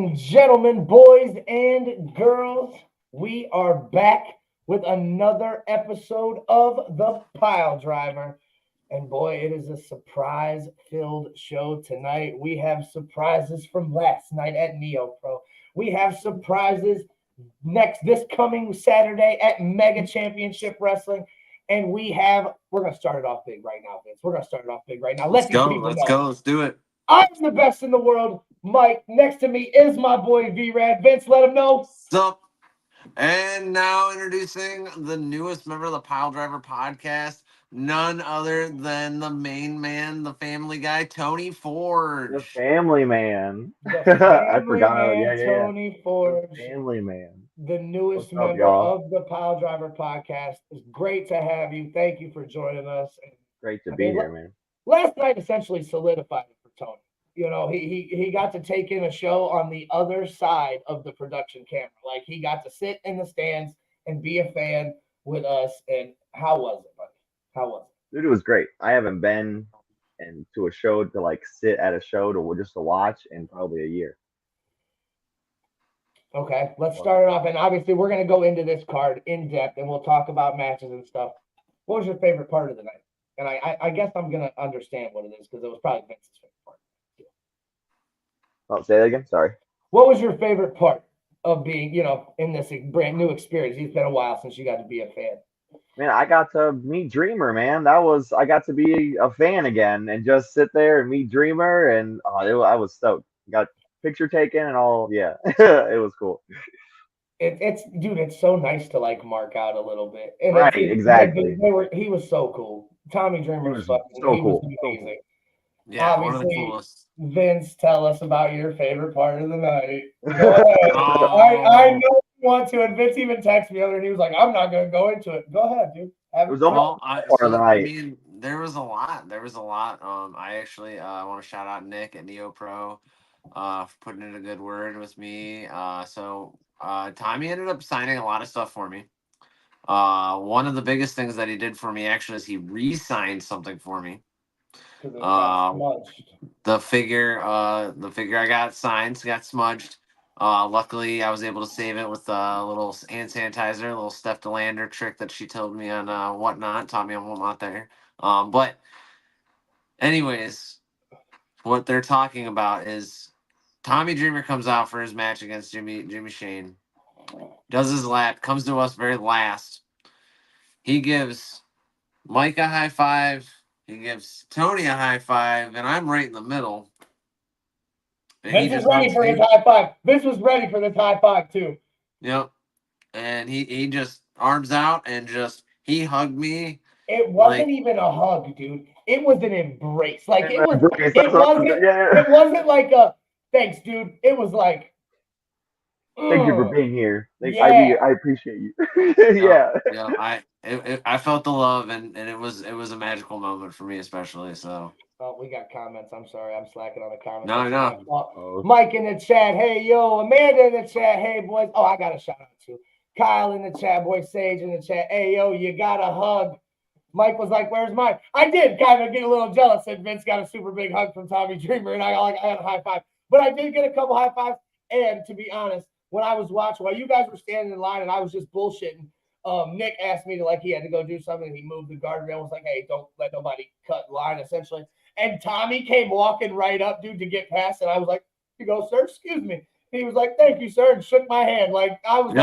and gentlemen, boys and girls, we are back with another episode of the Piledriver. And boy, it is a surprise-filled show tonight. We have surprises from last night at NEOPro. We have surprises this coming Saturday at Mega Championship Wrestling. And we're going to start it off big right now, Vince. We're going to start it off big right now. Let's go. Let's do it. I'm the best in the world. Mike, next to me is my boy V-Rad. Vince, let him know. What's up? And now introducing the newest member of the Piledriver podcast, none other than the main man, the family guy, Tony Forge. The family man. I forgot. Tony Forge. The family man. The newest member of the Piledriver podcast. It's great to have you. Thank you for joining us. Great to be here, man. Last night essentially solidified it for Tony. You know, he got to take in a show on the other side of the production camera. Like, he got to sit in the stands and be a fan with us. And how was it, buddy? How was it? Dude, it was great. I haven't been to a show to like sit at a show to just to watch in probably a year. Okay, let's start it off. And obviously, we're going to go into this card in depth, and we'll talk about matches and stuff. What was your favorite part of the night? And I guess I'm going to understand what it is because it was probably Vince's favorite part. Oh, say that again. Sorry. What was your favorite part of being, in this brand new experience? It's been a while since you got to be a fan. Man, I got to meet Dreamer, man. I got to be a fan again and just sit there and meet Dreamer, and I was stoked. Got picture taken and all. Yeah, it was cool. It's so nice to like mark out a little bit. And right, exactly. He was so cool. Tommy Dreamer was fucking so cool. Was amazing. Yeah, obviously, one of the coolest. Vince, tell us about your favorite part of the night. I know you want to, and Vince even texted me earlier, and he was like, "I'm not going to go into it." Go ahead, dude. It was almost part of the night. I mean, there was a lot. I actually want to shout out Nick at NEOPro for putting in a good word with me. So Tommy ended up signing a lot of stuff for me. One of the biggest things that he did for me actually is he re-signed something for me. The figure I got signed got smudged. Luckily, I was able to save it with a little hand sanitizer, a little Steph DeLander trick that she told me on whatnot, taught me on whatnot there. But anyways, what they're talking about is Tommy Dreamer comes out for his match against Jimmy Shane, does his lap, comes to us very last. He gives Mike a high five. He gives Tony a high five, and I'm right in the middle. Vince was ready for his high five. Vince was ready for this high five, too. Yep. And he just arms out and he hugged me. It wasn't even a hug, dude. It was an embrace. Like, it wasn't like a, thanks, dude. It was like, thank you for being here. I appreciate you. Yeah. I felt the love, and it was a magical moment for me, especially. So. Oh, we got comments. I'm sorry, I'm slacking on the comments. No. Mike in the chat. Hey, yo, Amanda in the chat. Hey, boys. Oh, I got a shout out too. Kyle in the chat. Boy, Sage in the chat. Hey, yo, you got a hug. Mike was like, "Where's mine?" I did kind of get a little jealous that Vince got a super big hug from Tommy Dreamer, and I got a high five. But I did get a couple high fives. And to be honest, when I was watching, while you guys were standing in line and I was just bullshitting, Nick asked me he had to go do something, and he moved the guardrail and was like, "Hey, don't let nobody cut line," essentially. And Tommy came walking right up, dude, to get past, and I was like, "You go, sir, excuse me." And he was like, "Thank you, sir," and shook my hand. Like, I was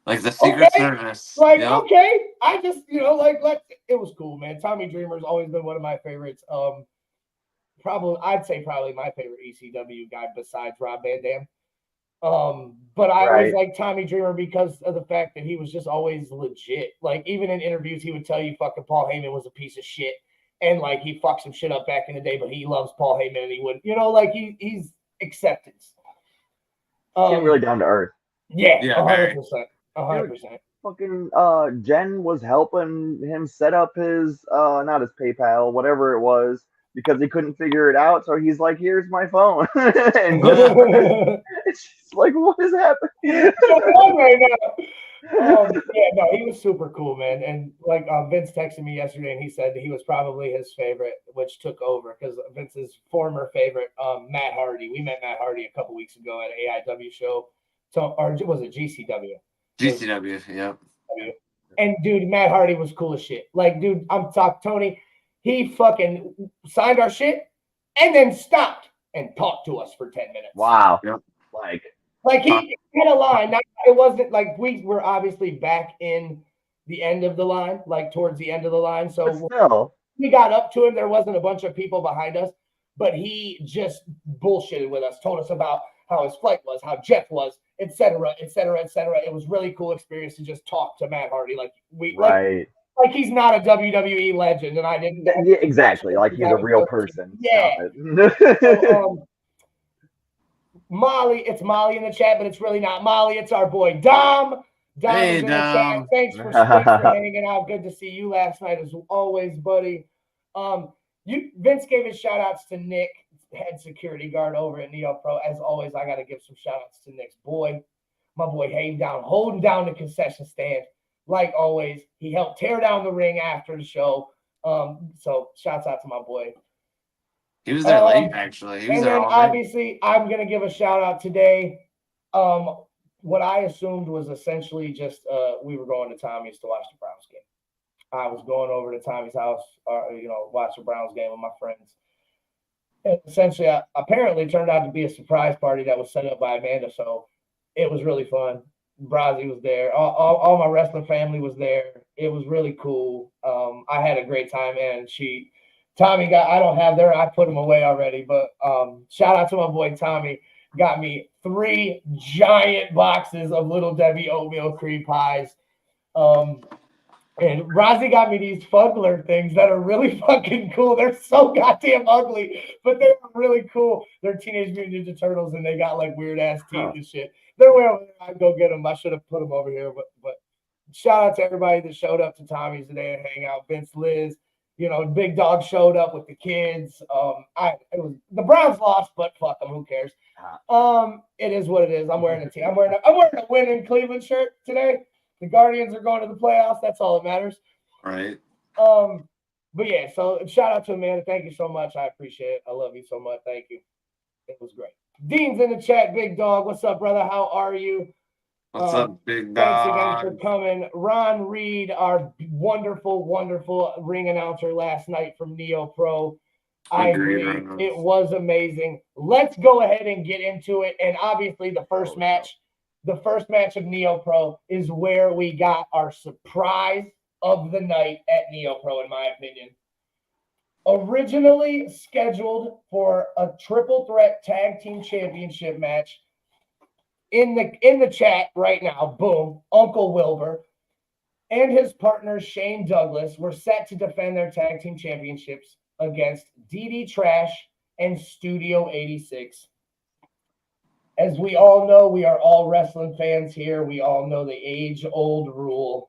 like the Secret Service. Like, okay. I just, it was cool, man. Tommy Dreamer's always been one of my favorites. I'd say probably my favorite ECW guy besides Rob Van Dam. But I always like Tommy Dreamer because of the fact that he was just always legit. Like, even in interviews, he would tell you fucking Paul Heyman was a piece of shit. And like, he fucked some shit up back in the day, but he loves Paul Heyman, and he would, he's acceptance. He's really down to earth. Yeah, 100%. 100%. Fucking Jen was helping him set up his not his PayPal, whatever it was, because he couldn't figure it out. So he's like, "Here's my phone," and it's just like, what is happening? Right now. Yeah, no, he was super cool, man. And like Vince texted me yesterday, and he said he was probably his favorite, which took over because Vince's former favorite, Matt Hardy. We met Matt Hardy a couple weeks ago at an AIW show, or was it GCW? GCW, yep. And dude, Matt Hardy was cool as shit. Like, dude, I'm talking Tony. He fucking signed our shit and then stopped and talked to us for 10 minutes. Wow. Yep. Like he had a line. Now, it wasn't like we were obviously back in the end of the line, like towards the end of the line. So still, we got up to him. There wasn't a bunch of people behind us, but he just bullshitted with us, told us about how his flight was, how Jeff was, etc., etc., etc. It was really cool experience to just talk to Matt Hardy. Like like he's not a WWE legend, and I didn't. Yeah, exactly. Like he's a real person. Yeah. So, Molly, it's Molly in the chat, but it's really not Molly. It's our boy Dom. Dom Hey, is in Dom. the chat. Thanks for hanging out. Good to see you last night as always, buddy. Vince gave his shout outs to Nick, head security guard over at NEOPro. As always, I got to give some shout outs to Nick's boy. My boy holding down the concession stand. Like always, he helped tear down the ring after the show. So shouts out to my boy. He was there late, actually. He was there all night. Obviously, I'm going to give a shout out today. What I assumed was essentially just we were going to Tommy's to watch the Browns game. I was going over to Tommy's house, watch the Browns game with my friends. And essentially, apparently turned out to be a surprise party that was set up by Amanda. So it was really fun. Brazzy was there. All my wrestling family was there. It was really cool. I had a great time, and Tommy I don't have I put them away already, but shout out to my boy Tommy. Got me 3 giant boxes of Little Debbie oatmeal cream pies. And Rozzy got me these Fugler things that are really fucking cool. They're so goddamn ugly, but they're really cool. They're Teenage Mutant Ninja Turtles, and they got like weird ass teeth and shit. They're way over there. I'd go get them. I should have put them over here, but shout out to everybody that showed up to Tommy's today and hang out. Vince, Liz. Big Dog showed up with the kids. The Browns lost, but fuck them. Who cares? It is what it is. I'm wearing a team. I'm wearing a win in Cleveland shirt today. The Guardians are going to the playoffs. That's all that matters. Right. But yeah. So shout out to Amanda. Thank you so much. I appreciate it. I love you so much. Thank you. It was great. Dean's in the chat. Big Dog. What's up, brother? How are you? What's up, Big Dog? Thanks again for coming. Ron Reed, our wonderful, wonderful ring announcer last night from NEOPro. I agree. It was amazing. Let's go ahead and get into it. And obviously the first match of NEOPro is where we got our surprise of the night at NEOPro, in my opinion. Originally scheduled for a triple threat tag team championship match. In the chat right now, boom, Uncle Wilbur and his partner Shane Douglas were set to defend their tag team championships against DD Trash and Studio 86. As we all know, we are all wrestling fans here. We all know the age-old rule.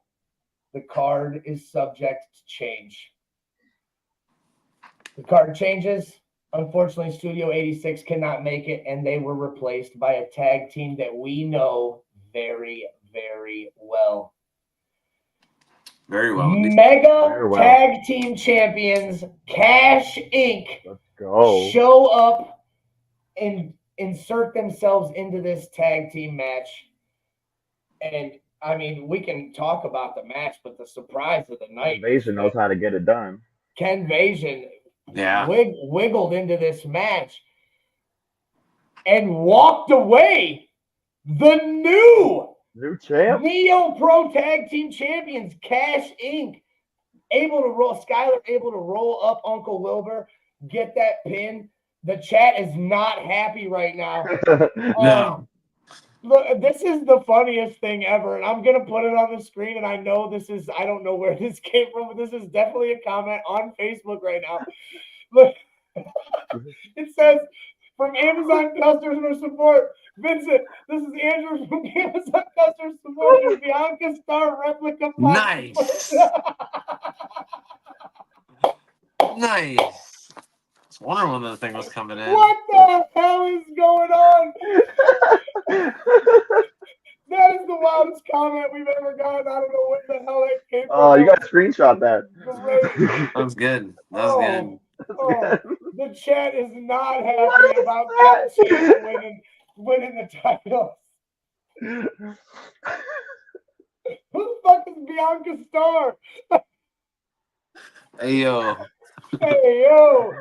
The card is subject to change. The card changes. Unfortunately, Studio 86 cannot make it, and they were replaced by a tag team that we know very, very well. Very well. Tag team champions, Cash Inc. Let's go. Show up and insert themselves into this tag team match. And, I mean, we can talk about the match, but the surprise of the night. Ken Vasion knows how to get it done. Ken Vasion. Yeah. Wiggled into this match and walked away the new champ, NEOPro Tag Team Champions, Cash Inc. Skylar able to roll up Uncle Wilbur, get that pin. The chat is not happy right now. No. Look, this is the funniest thing ever, and I'm gonna put it on the screen. And I know I don't know where this came from, but this is definitely a comment on Facebook right now. Look, it says from Amazon customer support, Vincent. This is Andrew from Amazon customer support. Your Bianca Star replica. Nice. Nice. I was wondering when the thing was coming in. What the hell is going on? That is the loudest comment we've ever gotten. I don't know where the hell that came from. Oh, you got to screenshot that. Great. That was good. That was good. Oh, the chat is not happy What is about that? Cat Shank winning the title. Who the fuck is Bianca Starr? Hey yo. Hey yo.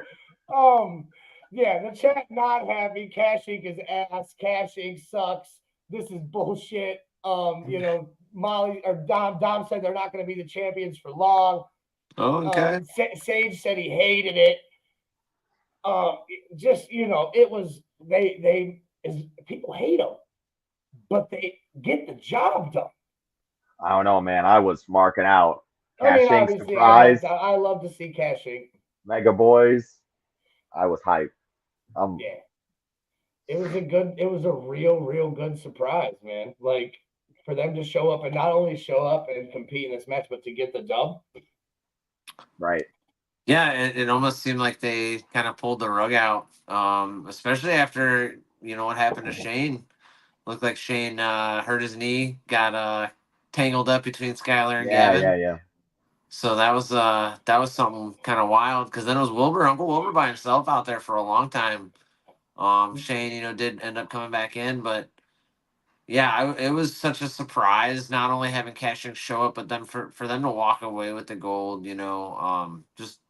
Yeah, the chat not happy. Cash Inc. is ass. Cash Inc. sucks. This is bullshit. Molly or Dom said they're not going to be the champions for long. Oh, okay. Sage said he hated it. It was people hate them, but they get the job done. I don't know, man. I was marking out. I mean, Cash Inc. obviously, surprise, I love to see Cash Inc. Mega Boys. I was hyped. Yeah, it was a real good surprise, man. Like for them to show up and not only show up and compete in this match, but to get the dub. Right. Yeah, it almost seemed like they kind of pulled the rug out, especially after what happened to Shane. Looked like Shane hurt his knee, got tangled up between Skylar and Yeah, Gavin. yeah. So that was something kind of wild because then it was Uncle Wilbur by himself out there for a long time. Shane, did end up coming back in, but yeah, it was such a surprise not only having Cash Inc. show up, but then for them to walk away with the gold. Just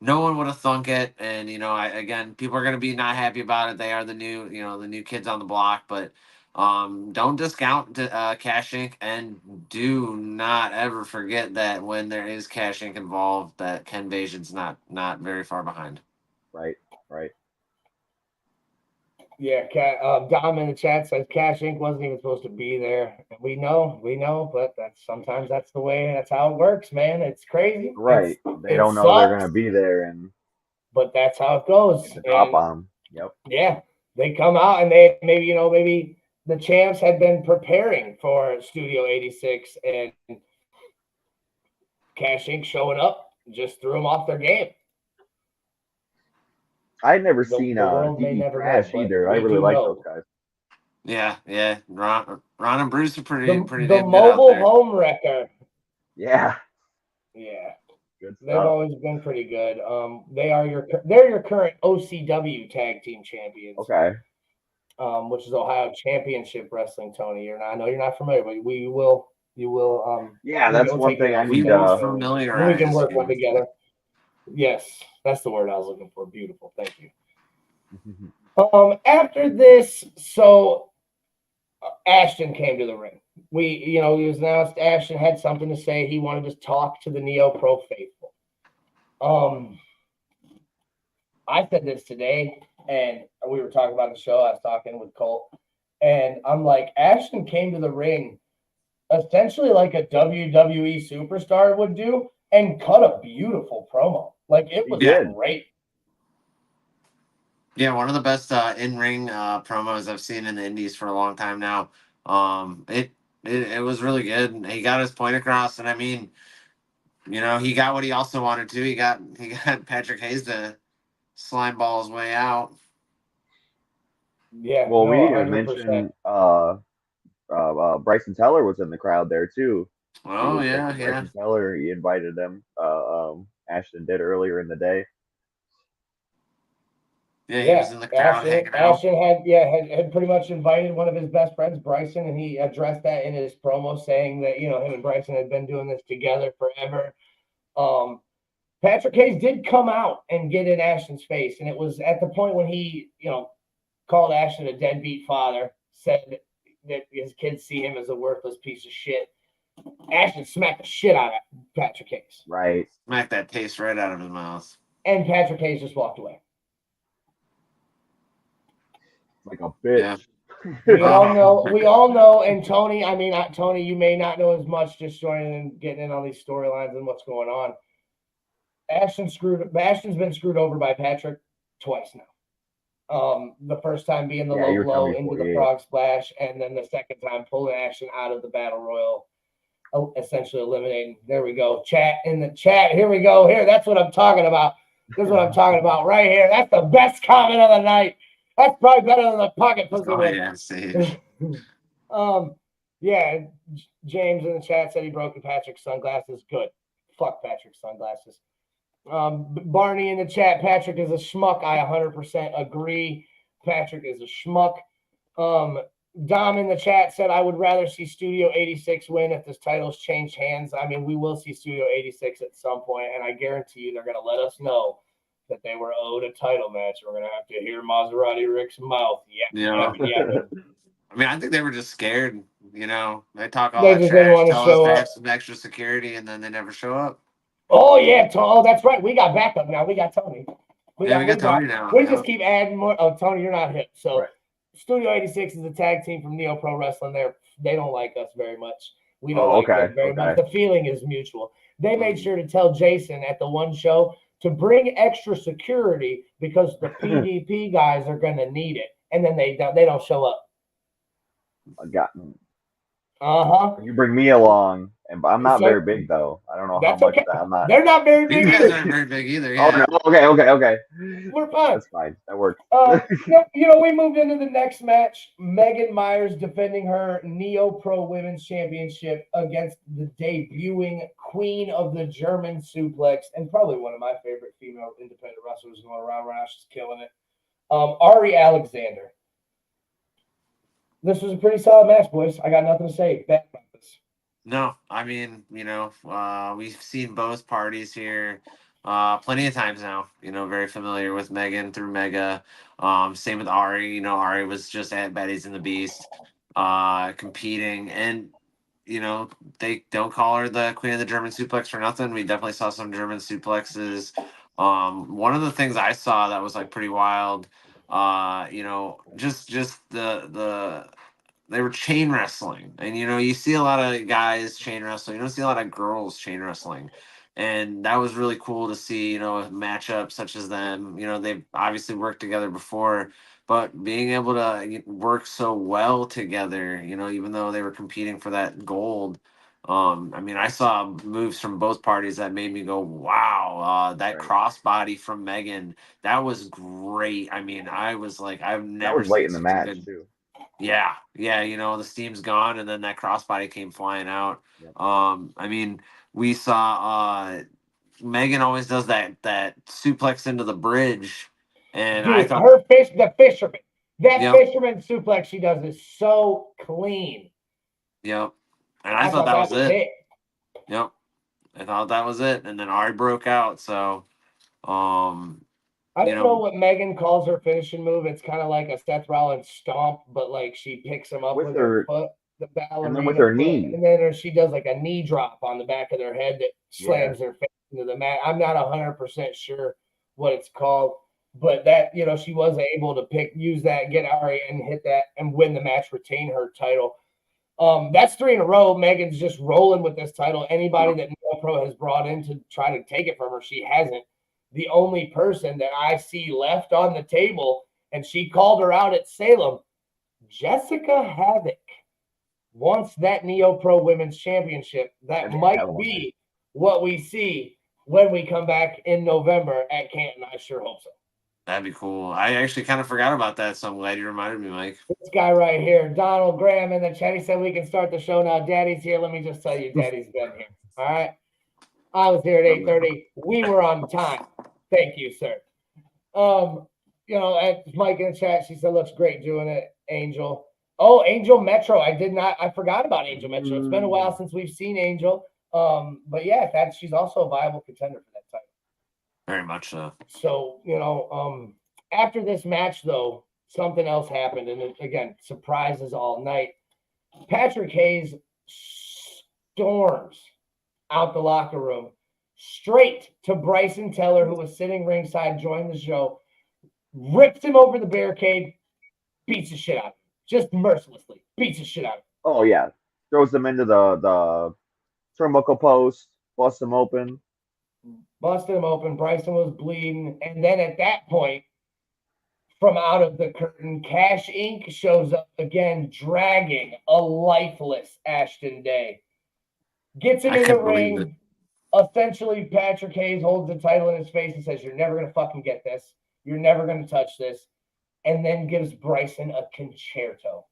no one would have thunk it, and again, people are going to be not happy about it. They are the new kids on the block, but don't discount Cash Inc. and do not ever forget that when there is Cash Inc. involved, that Ken Vasion's not very far behind. Right. Yeah, Dom in the chat says Cash Inc. wasn't even supposed to be there. We know, but sometimes that's the way. That's how it works, man. It's crazy. Right. They don't know they're gonna be there, and but that's how it goes. get the drop on them. Yep. Yeah, they come out and they maybe the champs had been preparing for Studio 86 and Cash Inc. showing up just threw them off their game. I'd never seen DD Crash either. I really like those guys. Yeah. Ron and Bruce are pretty the damn good mobile out there. home wrecker. Yeah. Good stuff. They've always been pretty good. They're your current OCW tag team champions. Okay. Which is Ohio Championship Wrestling, Tony. I know you're not familiar, but you will. Yeah, that's one thing I need to. We can work one together. Yes, that's the word I was looking for. Beautiful. Thank you. After this, so Ashton came to the ring. He was announced. Ashton had something to say. He wanted to talk to the NEOPro faithful. I said this today, and we were talking about the show. I was talking with Colt, and I'm like, Ashton came to the ring essentially like a WWE superstar would do and cut a beautiful promo. Like, it was great. Yeah, one of the best in-ring promos I've seen in the indies for a long time now. It was really good. He got his point across, and I mean, he got what he also wanted to. He got Patrick Hayes to slime ball his way out. Yeah. Well, we didn't mention Bryson Teller was in the crowd there too. Oh yeah. Bryson Teller, he invited them. Ashton did earlier in the day. Yeah, he was in the crowd hanging out. Ashton had pretty much invited one of his best friends, Bryson, and he addressed that in his promo, saying that him and Bryson had been doing this together forever. Patrick Hayes did come out and get in Ashton's face, and it was at the point when he called Ashton a deadbeat father, said that his kids see him as a worthless piece of shit. Ashton smacked the shit out of Patrick Hayes. Right. Smacked that taste right out of his mouth. And Patrick Hayes just walked away. Like a bitch. Yeah. We all know, and Tony, Tony, you may not know as much just joining and getting in on these storylines and what's going on. Ashton's been screwed over by Patrick twice now. The first time being the low blow into the frog splash, and then the second time pulling Ashton out of the battle royal, essentially eliminating. There we go. Chat in the chat. Here we go. That's what I'm talking about. This is what I'm talking about right here. That's the best comment of the night. That's probably better than the pocket pussy. Oh yeah, see. Yeah, James in the chat said he broke Patrick's sunglasses. Good. Fuck Patrick's sunglasses. Barney in the chat, Patrick is a schmuck. I 100% agree. Patrick is a schmuck. Dom in the chat said, I would rather see Studio 86 win if this title's changed hands. I mean, we will see Studio 86 at some point, and I guarantee you they're going to let us know that they were owed a title match. We're going to have to hear Maserati Rick's mouth. Yeah. I mean, I think they were just scared. You know, they talk all They that just didn't trash, want to tell us show they up. have some extra security, and then they never show up. Oh, yeah. Oh, that's right. We got backup now. We got Tony. We got Tony now. We just keep adding more. Oh, Tony, you're not hip. So Right. Studio 86 is a tag team from NEOPro Wrestling. They don't like us very much. We don't Oh, like okay, them very okay. much. The feeling is mutual. They made sure to tell Jason at the one show to bring extra security because the PvP guys are going to need it. And then they don't show up. I got. Uh-huh. You bring me along, and I'm not very big though. I don't know how That's much okay. that I'm not. They're not very big These guys either. aren't very big either. Oh Yeah. no. Okay. We're fine. That's fine. That works. We moved into the next match. Megan Myers defending her NEOPro Women's Championship against the debuting Queen of the German Suplex and probably one of my favorite female independent wrestlers going around right now. She's killing it. Ari Alexander. This was a pretty solid match, boys. I got nothing to say bad about this. No, I mean, we've seen both parties here plenty of times now. Very familiar with Megan through Mega. Same with Ari. Ari was just at Betty's and the Beast competing. And, they don't call her the Queen of the German Suplex for nothing. We definitely saw some German suplexes. One of the things I saw that was like pretty wild, just the they were chain wrestling, and you see a lot of guys chain wrestling. You don't see a lot of girls chain wrestling, and that was really cool to see. A matchup such as them. They've obviously worked together before, but being able to work so well together. Even though they were competing for that gold. I mean, I saw moves from both parties that made me go, "Wow!" That Right. crossbody from Megan, that was great. I mean, I was like, I've never That was late seen in the such a match good. too. Yeah, the steam's gone, and then that crossbody came flying out. Yep. I mean, we saw Megan always does that suplex into the bridge, and Dude, I thought the fisherman. That Yep. fisherman suplex she does is so clean. Yep, and I thought that was it. Yep, I thought that was it, and then Ari broke out. So, I don't know what Megan calls her finishing move. It's kind of like a Seth Rollins stomp, but like she picks him up with her foot, the ballerina, and then with her knee, and then she does like a knee drop on the back of their head that slams their face into the mat. I'm not 100% sure what it's called, but that she was able to use that, get Ari and hit that and win the match, retain her title. That's 3 in a row. Megan's just rolling with this title. Anybody that NEOPro has brought in to try to take it from her, she hasn't. The only person that I see left on the table, and she called her out at Salem, Jessica Havoc, wants that NEOPro Women's Championship. That might be what we see when we come back in November at Canton. I sure hope so. That'd be cool. I actually kind of forgot about that, so I'm glad you reminded me, Mike. This guy right here, Donald Graham in the chat, he said we can start the show now. Daddy's here. Let me just tell you, Daddy's been here. All right. I was here at 8:30. We were on time. Thank you, sir. At Mike in the chat, she said, looks great doing it, Angel. Oh, Angel Metro. I forgot about Angel Metro. It's been a while since we've seen Angel. But yeah, she's also a viable contender for that title. Very much so. So, after this match, though, something else happened. And again, surprises all night. Patrick Hayes storms out the locker room straight to Bryson Teller, who was sitting ringside, joined the show, rips him over the barricade, beats the shit out of him. Just mercilessly beats the shit out of him. Oh, yeah. Throws him into the turnbuckle post, busts him open. Busted him open. Bryson was bleeding. And then at that point, from out of the curtain, Cash Inc. shows up again, dragging a lifeless Ashton Day. Gets him in the ring. Essentially, Patrick Hayes holds the title in his face and says, you're never going to fucking get this. You're never going to touch this. And then gives Bryson a concerto.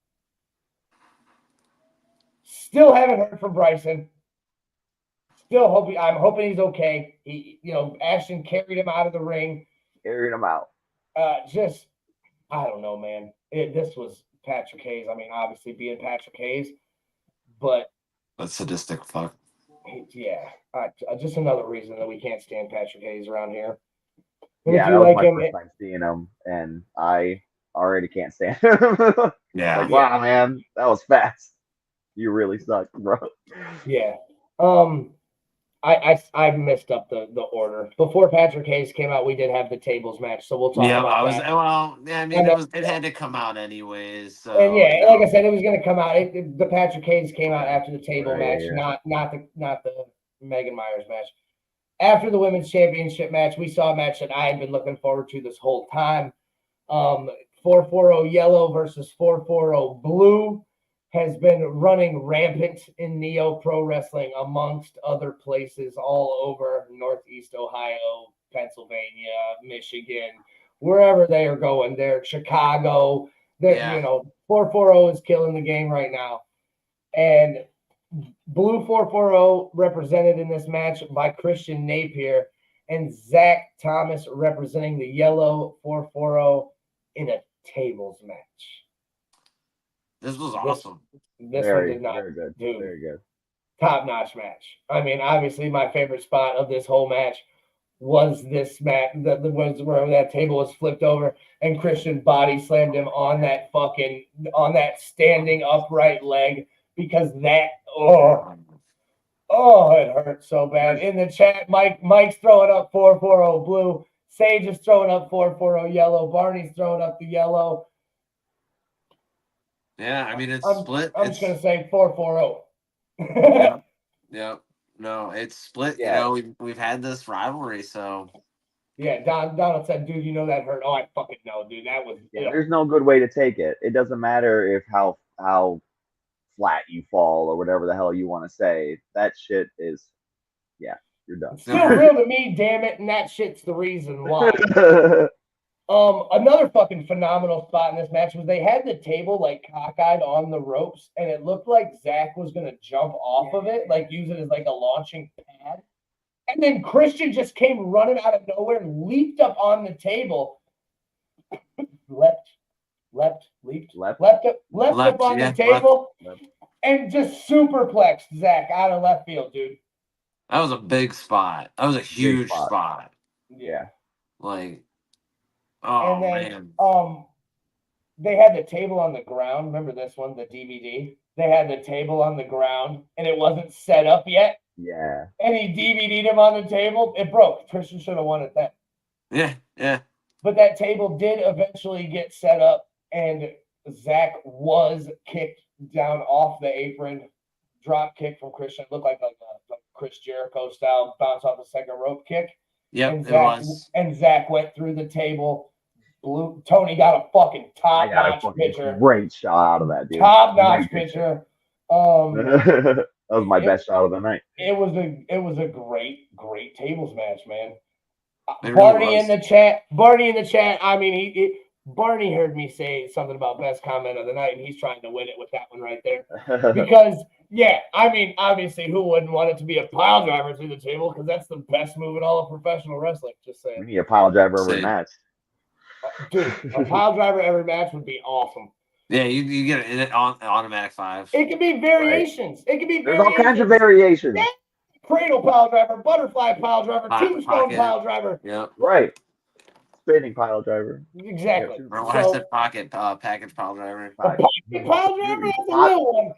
Still haven't heard from Bryson. I'm hoping he's okay. Ashton carried him out of the ring. Carrying him out. I don't know, man. This was Patrick Hayes. I mean, obviously being Patrick Hayes, but That's sadistic fuck. yeah, just another reason that we can't stand Patrick Hayes around here. And Yeah, if that you was like my him, first time seeing him, and I already can't stand him. Yeah. Like, wow, man, that was fast. You really suck, bro. yeah. I messed up the order. Before Patrick Hayes came out, we did have the tables match, so we'll talk Yeah, about I was that. well. Yeah, I mean, it had to come out anyways. So And yeah, like I said, it was going to come out. The Patrick Hayes came out Yeah. after the table Right, match, yeah. not the Megan Myers match. After the women's championship match, we saw a match that I had been looking forward to this whole time. 440 yellow versus 440 blue has been running rampant in NEOPro wrestling amongst other places all over Northeast Ohio, Pennsylvania, Michigan, wherever they are going. They're Chicago. Yeah. 440 is killing the game right now. And Blue 440 represented in this match by Christian Napier and Zach Thomas representing the yellow 440 in a tables match. This was awesome. This Very, one did not. very good. Dude, Very good. top-notch match. I mean, obviously, my favorite spot of this whole match was this match. Was where that table was flipped over and Christian body slammed him on that standing upright leg because that it hurt so bad. In the chat, Mike's throwing up 440 blue. Sage is throwing up 440 yellow. Barney's throwing up the yellow. Yeah, I mean it's split. I'm just gonna say 440. Yeah. No, it's split. Yeah. We've had this rivalry, so yeah. Donald said, "Dude, you know that hurt." Oh, I fucking know, dude. That was. Yeah, there's no good way to take it. It doesn't matter if how flat you fall or whatever the hell you want to say. That shit is, yeah, you're done. It's still real to me, damn it, and that shit's the reason why. Another fucking phenomenal spot in this match was they had the table like cockeyed on the ropes, and it looked like Zach was gonna jump off of it, like use it as like a launching pad. And then Christian just came running out of nowhere, leaped up on the table, leapt up on the table, and just superplexed Zach out of left field, dude. That was a big spot. That was a huge spot. Yeah. Like, and then, man. They had the table on the ground. Remember this one, the DVD? They had the table on the ground, and it wasn't set up yet. Yeah. And he DVD'd him on the table. It broke. Christian should have won it then. Yeah. But that table did eventually get set up, and Zach was kicked down off the apron. Drop kick from Christian. It looked like a Chris Jericho style bounce off the second rope kick. Yep, and it was. And Zach went through the table. Tony got a fucking top-notch picture. Great shot out of that, dude. Top-notch picture. That was my best shot of the night. It was a great tables match, man. Barney in the chat. I mean, Barney heard me say something about best comment of the night, and he's trying to win it with that one right there. Because I mean, obviously, who wouldn't want it to be a pile driver through the table? Because that's the best move in all of professional wrestling. Just saying. We need a pile driver every match. Dude, a pile driver every match would be awesome. Yeah, you get an automatic 5. It could be variations. Right. It could be There's all kinds of variations. Yeah. Cradle pile driver, butterfly pile driver, tombstone pile driver. Yep. Right. Spinning pile driver. Exactly. Or when I said pocket package pile driver. A pocket pile driver? That's a little one.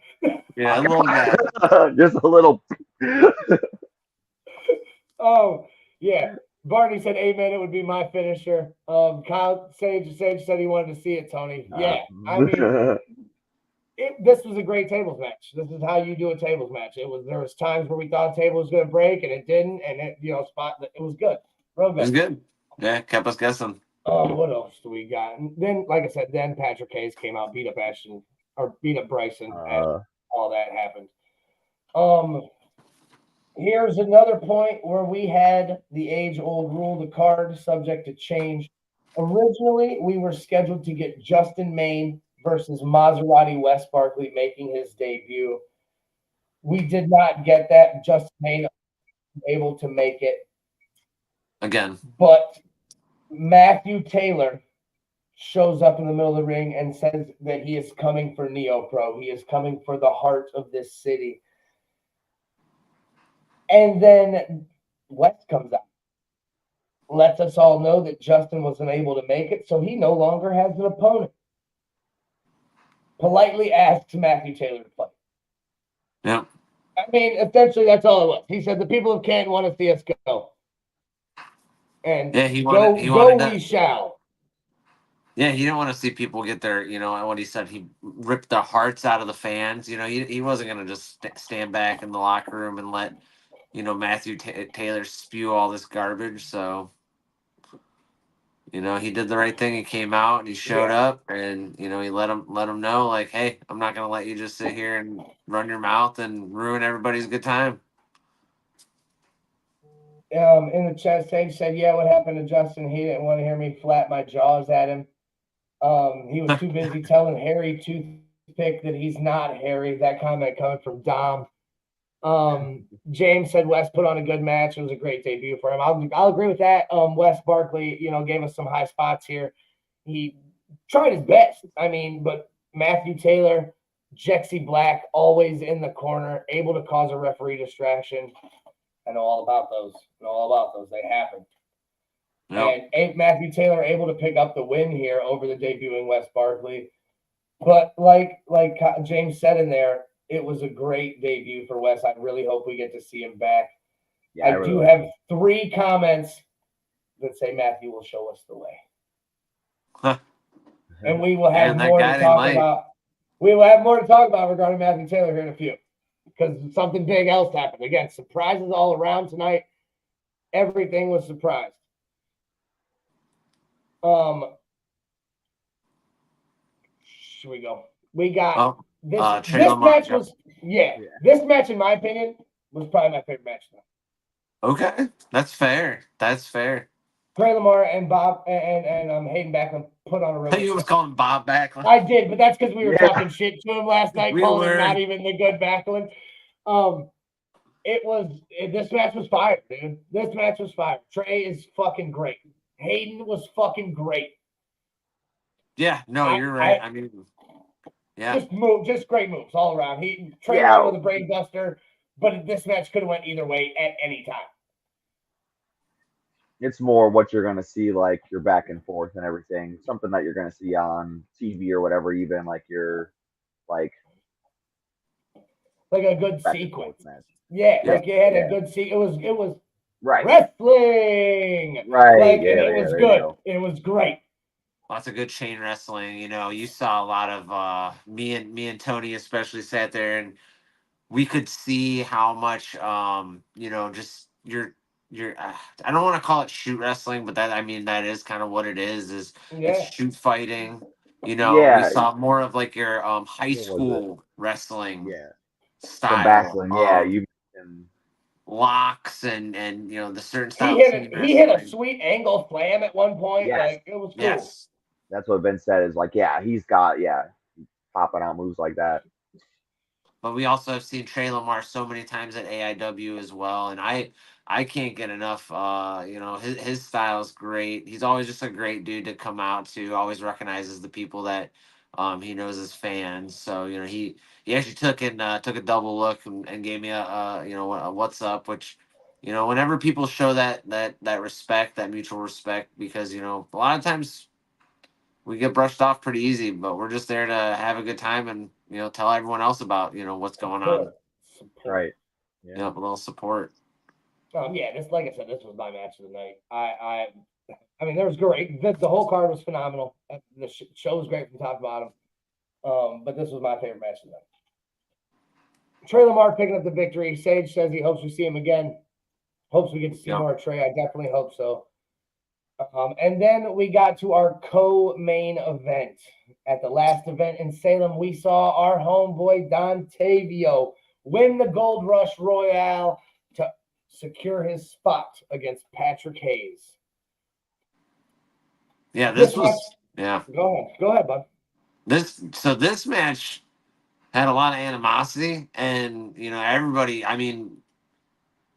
Yeah, a little guy. Just a little. Oh, yeah. Barney said, amen, it would be my finisher. Kyle Sage said he wanted to see it, Tony. Yeah. I mean, this was a great tables match. This is how you do a tables match. There was times where we thought a table was going to break and it didn't, and it was good. Real good. It was good. Yeah, kept us guessing. What else do we got? And then, like I said, then Patrick Hayes came out, beat up Bryson. All that happened. Here's another point where we had the age-old rule, the card subject to change. Originally, we were scheduled to get Justin Maine versus Maserati Wes Barkley making his debut. We did not get that. Justin Hayden able to make it again. But Matthew Taylor shows up in the middle of the ring and says that he is coming for NEOPro. He is coming for the heart of this city. And then Wes comes out, lets us all know that Justin wasn't able to make it, so he no longer has an opponent. Politely asks Matthew Taylor to play. Yep. I mean, essentially, that's all it was. He said the people of Canton want to see us go. And Yeah, he go wanted we shall. Yeah, he didn't want to see people get their, what he said, he ripped the hearts out of the fans. He wasn't going to just stand back in the locker room and let, Matthew Taylor spew all this garbage. So, he did the right thing. He came out and he showed up and, he let him know, like, hey, I'm not going to let you just sit here and run your mouth and ruin everybody's good time. In the chat, Sage said, yeah, what happened to Justin? He didn't want to hear me flap my jaws at him. He was too busy telling Harry Toothpick that he's not Harry. That comment coming from Dom. James said Wes put on a good match. It was a great debut for him. I'll agree with that. Wes Barkley, gave us some high spots here. He tried his best. I mean, but Matthew Taylor, Jexy Black, always in the corner, able to cause a referee distraction. I know all about those. They happen. Yep. And Matthew Taylor able to pick up the win here over the debuting Wes Barkley. But like James said in there, it was a great debut for Wes. I really hope we get to see him back. Yeah, I do have 3 comments that say Matthew will show us the way. Huh. And we will have more to talk about. We will have more to talk about regarding Matthew Taylor here in a few. Because something big else happened. Again, surprises all around tonight. Everything was surprised. Should we go? We got this match was this match, in my opinion, was probably my favorite match though. Okay. That's fair. Trey Lamar and Bob and Hayden Backlund put on a really You was calling Bob Backlund. I did, but that's because we were talking shit to him last night, calling him not even the good Backlund. This match was fire, dude. This match was fire. Trey is fucking great. Hayden was fucking great. Yeah, no, you're right. Yeah. Just great moves all around. Trey won with a brain buster, but this match could have went either way at any time. It's more what you're going to see, like your back and forth and everything. Something that you're going to see on TV or whatever, even like your like a good sequence. Yeah, like you had a good sequence. It was right wrestling. Right. It was good. It was great. Lots of good chain wrestling. You saw a lot of me and Tony especially sat there and we could see how much just your I don't want to call it shoot wrestling, but that is kind of what it is it's shoot fighting. We saw more of like your high school wrestling style. From Backlund, you mentioned locks and the certain style. He hit a sweet angle slam at one point. Yes. Like it was cool. Yes. That's what Ben said is like, he's got popping out moves like that. But we also have seen Trey Lamar so many times at AIW as well, and I can't get enough. His style is great. He's always just a great dude to come out to. Always recognizes the people that he knows as fans. So he actually took a double look and gave me a what's up, which whenever people show that respect, that mutual respect, because a lot of times we get brushed off pretty easy, but we're just there to have a good time and tell everyone else about what's going on. Right. Yeah, a little support. This, like I said, this was my match of the night. I mean, there was great. The whole card was phenomenal. The show was great from top to bottom. But this was my favorite match of the night. Trey Lamar picking up the victory. Sage says he hopes we see him again. Hopes we get to see more of Trey. I definitely hope so. And then we got to our co-main event. At the last event in Salem, we saw our homeboy Don Tavio win the Gold Rush Royale to secure his spot against Patrick Hayes. Yeah, this was match, Go ahead, bud. This match had a lot of animosity, and everybody. I mean,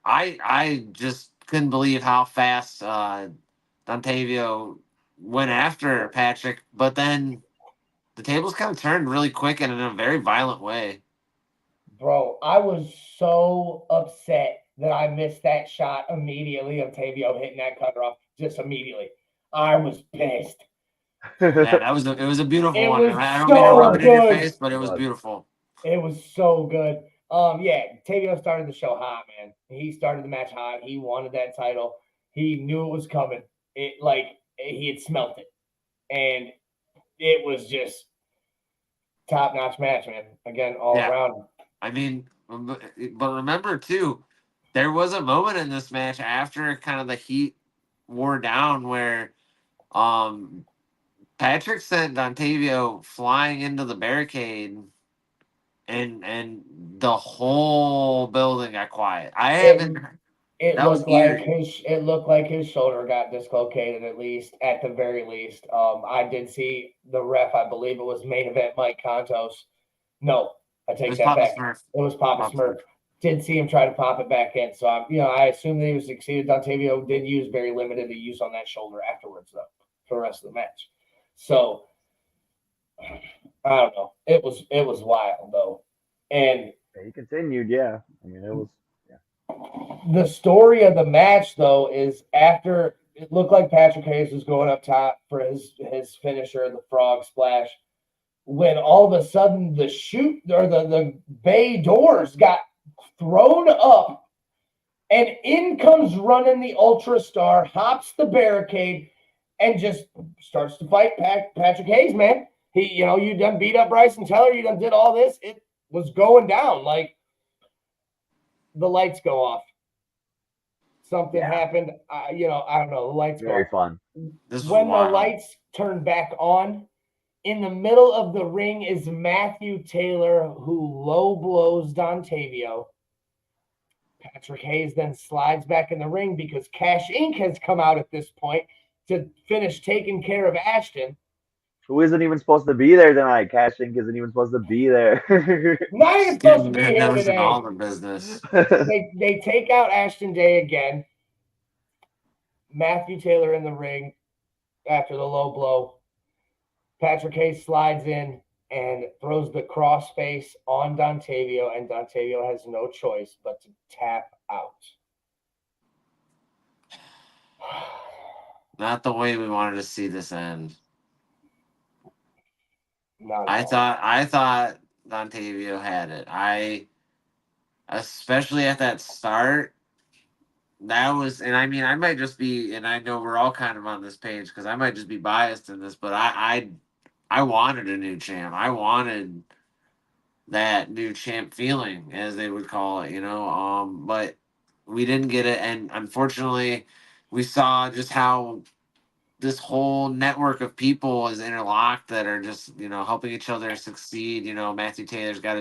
I just couldn't believe how fast Dontavio went after Patrick, but then the tables kind of turned really quick and in a very violent way. Bro, I was so upset that I missed that shot immediately of Tavio hitting that cutter off just immediately. I was pissed. Yeah, it was a beautiful It one. was I don't mean to rub so it in your good. face, but it was beautiful. It was so good. Yeah, Tavio started the show hot, man. He started the match hot. He wanted that title. He knew it was coming. He had smelt it, and it was just top-notch match, man. Again, all around. I mean, but remember too, there was a moment in this match after kind of the heat wore down where Patrick sent Dontavio flying into the barricade, and the whole building got quiet. I haven't. It That was looked like eerie. his shoulder got dislocated at the very least. I did see the ref. I believe it was main event Mike Contos. No, I take that Papa back. Smurf. It was Papa Smurf. Did see him try to pop it back in. So I assume that he was succeeded. Dontavio did use very limited use on that shoulder afterwards, though, for the rest of the match. So I don't know. It was wild though, and he continued. Yeah, I mean it was. The story of the match, though, is after it looked like Patrick Hayes was going up top for his finisher, the frog splash, when all of a sudden the chute or the bay doors got thrown up, and in comes running the Ultra Star, hops the barricade, and just starts to fight Patrick Hayes, man. You done beat up Bryson Teller, you done did all this. It was going down. Like, the lights go off. Something happened. I don't know. The lights Very go fun. When the lights turn back on, in the middle of the ring is Matthew Taylor, who low blows Dontavio. Patrick Hayes then slides back in the ring because Cash Inc. has come out at this point to finish taking care of Ashton. Who isn't even supposed to be there tonight? Cash Inc. isn't even supposed to be there. Not even supposed to be here today. All the business. They take out Ashton Day again. Matthew Taylor in the ring after the low blow. Patrick Hayes slides in and throws the crossface on Dontavio, and Dontavio has no choice but to tap out. Not the way we wanted to see this end. I thought Dontavio had it. Especially at that start, that was, and I mean, I might just be, and I know we're all kind of on this page because I might just be biased in this, but I wanted a new champ. I wanted that new champ feeling, as they would call it, but we didn't get it, and unfortunately, we saw just how this whole network of people is interlocked that are just helping each other succeed. Matthew Taylor's got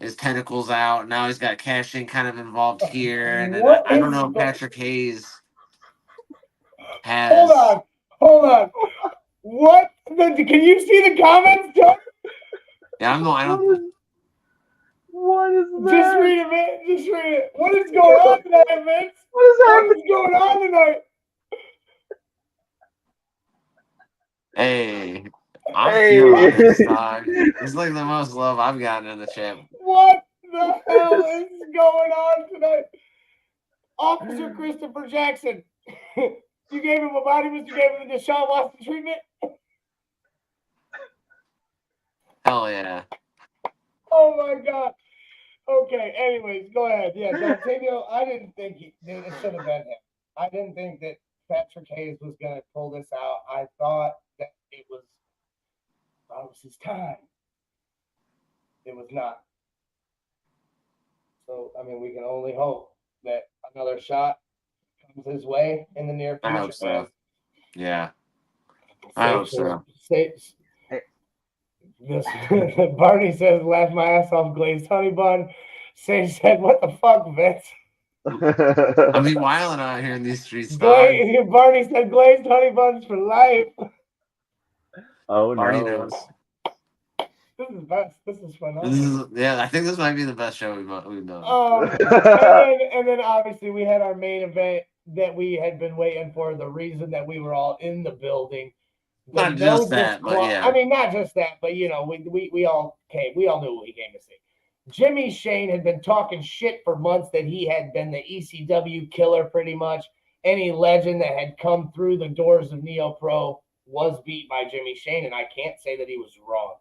his tentacles out. Now he's got Cash Inc. kind of involved here, and then I don't know if Patrick Hayes has. Hold on. What? Can you see the comments, John? Yeah, I don't. What is that? Just read it, man. Just read it. What is going on tonight, Vince? What is going on tonight? Hey, I'm feeling this, dog. It's like the most love I've gotten in the chat. What the hell is going on tonight? Officer Christopher Jackson. You gave him a body mist, you gave him the Deshaun Watson treatment? Hell yeah. Oh my God. Okay, anyways, go ahead. Yeah, Dontavio, I didn't think it should have been him. I didn't think that Patrick Hayes was going to pull this out. I thought that it was his time. It was not. So, I mean, we can only hope that another shot comes his way in the near future. I hope so. Yeah. I hope so. Barney says, laugh my ass off, glazed honey bun. Sage said, what the fuck, Vince? I mean, wilding out here in these streets. Barney said, glazed honey buns for life. Oh, Barney no. knows. This is best. This is fun. Yeah, I think this might be the best show we've done. And then obviously we had our main event that we had been waiting for. The reason that we were all in the building. Not just that, but yeah. I mean, not just that, but we all came. We all knew what he came to see. Jimmy Shane had been talking shit for months that he had been the ECW killer, pretty much. Any legend that had come through the doors of NEOPro was beat by Jimmy Shane, and I can't say that he was wrong.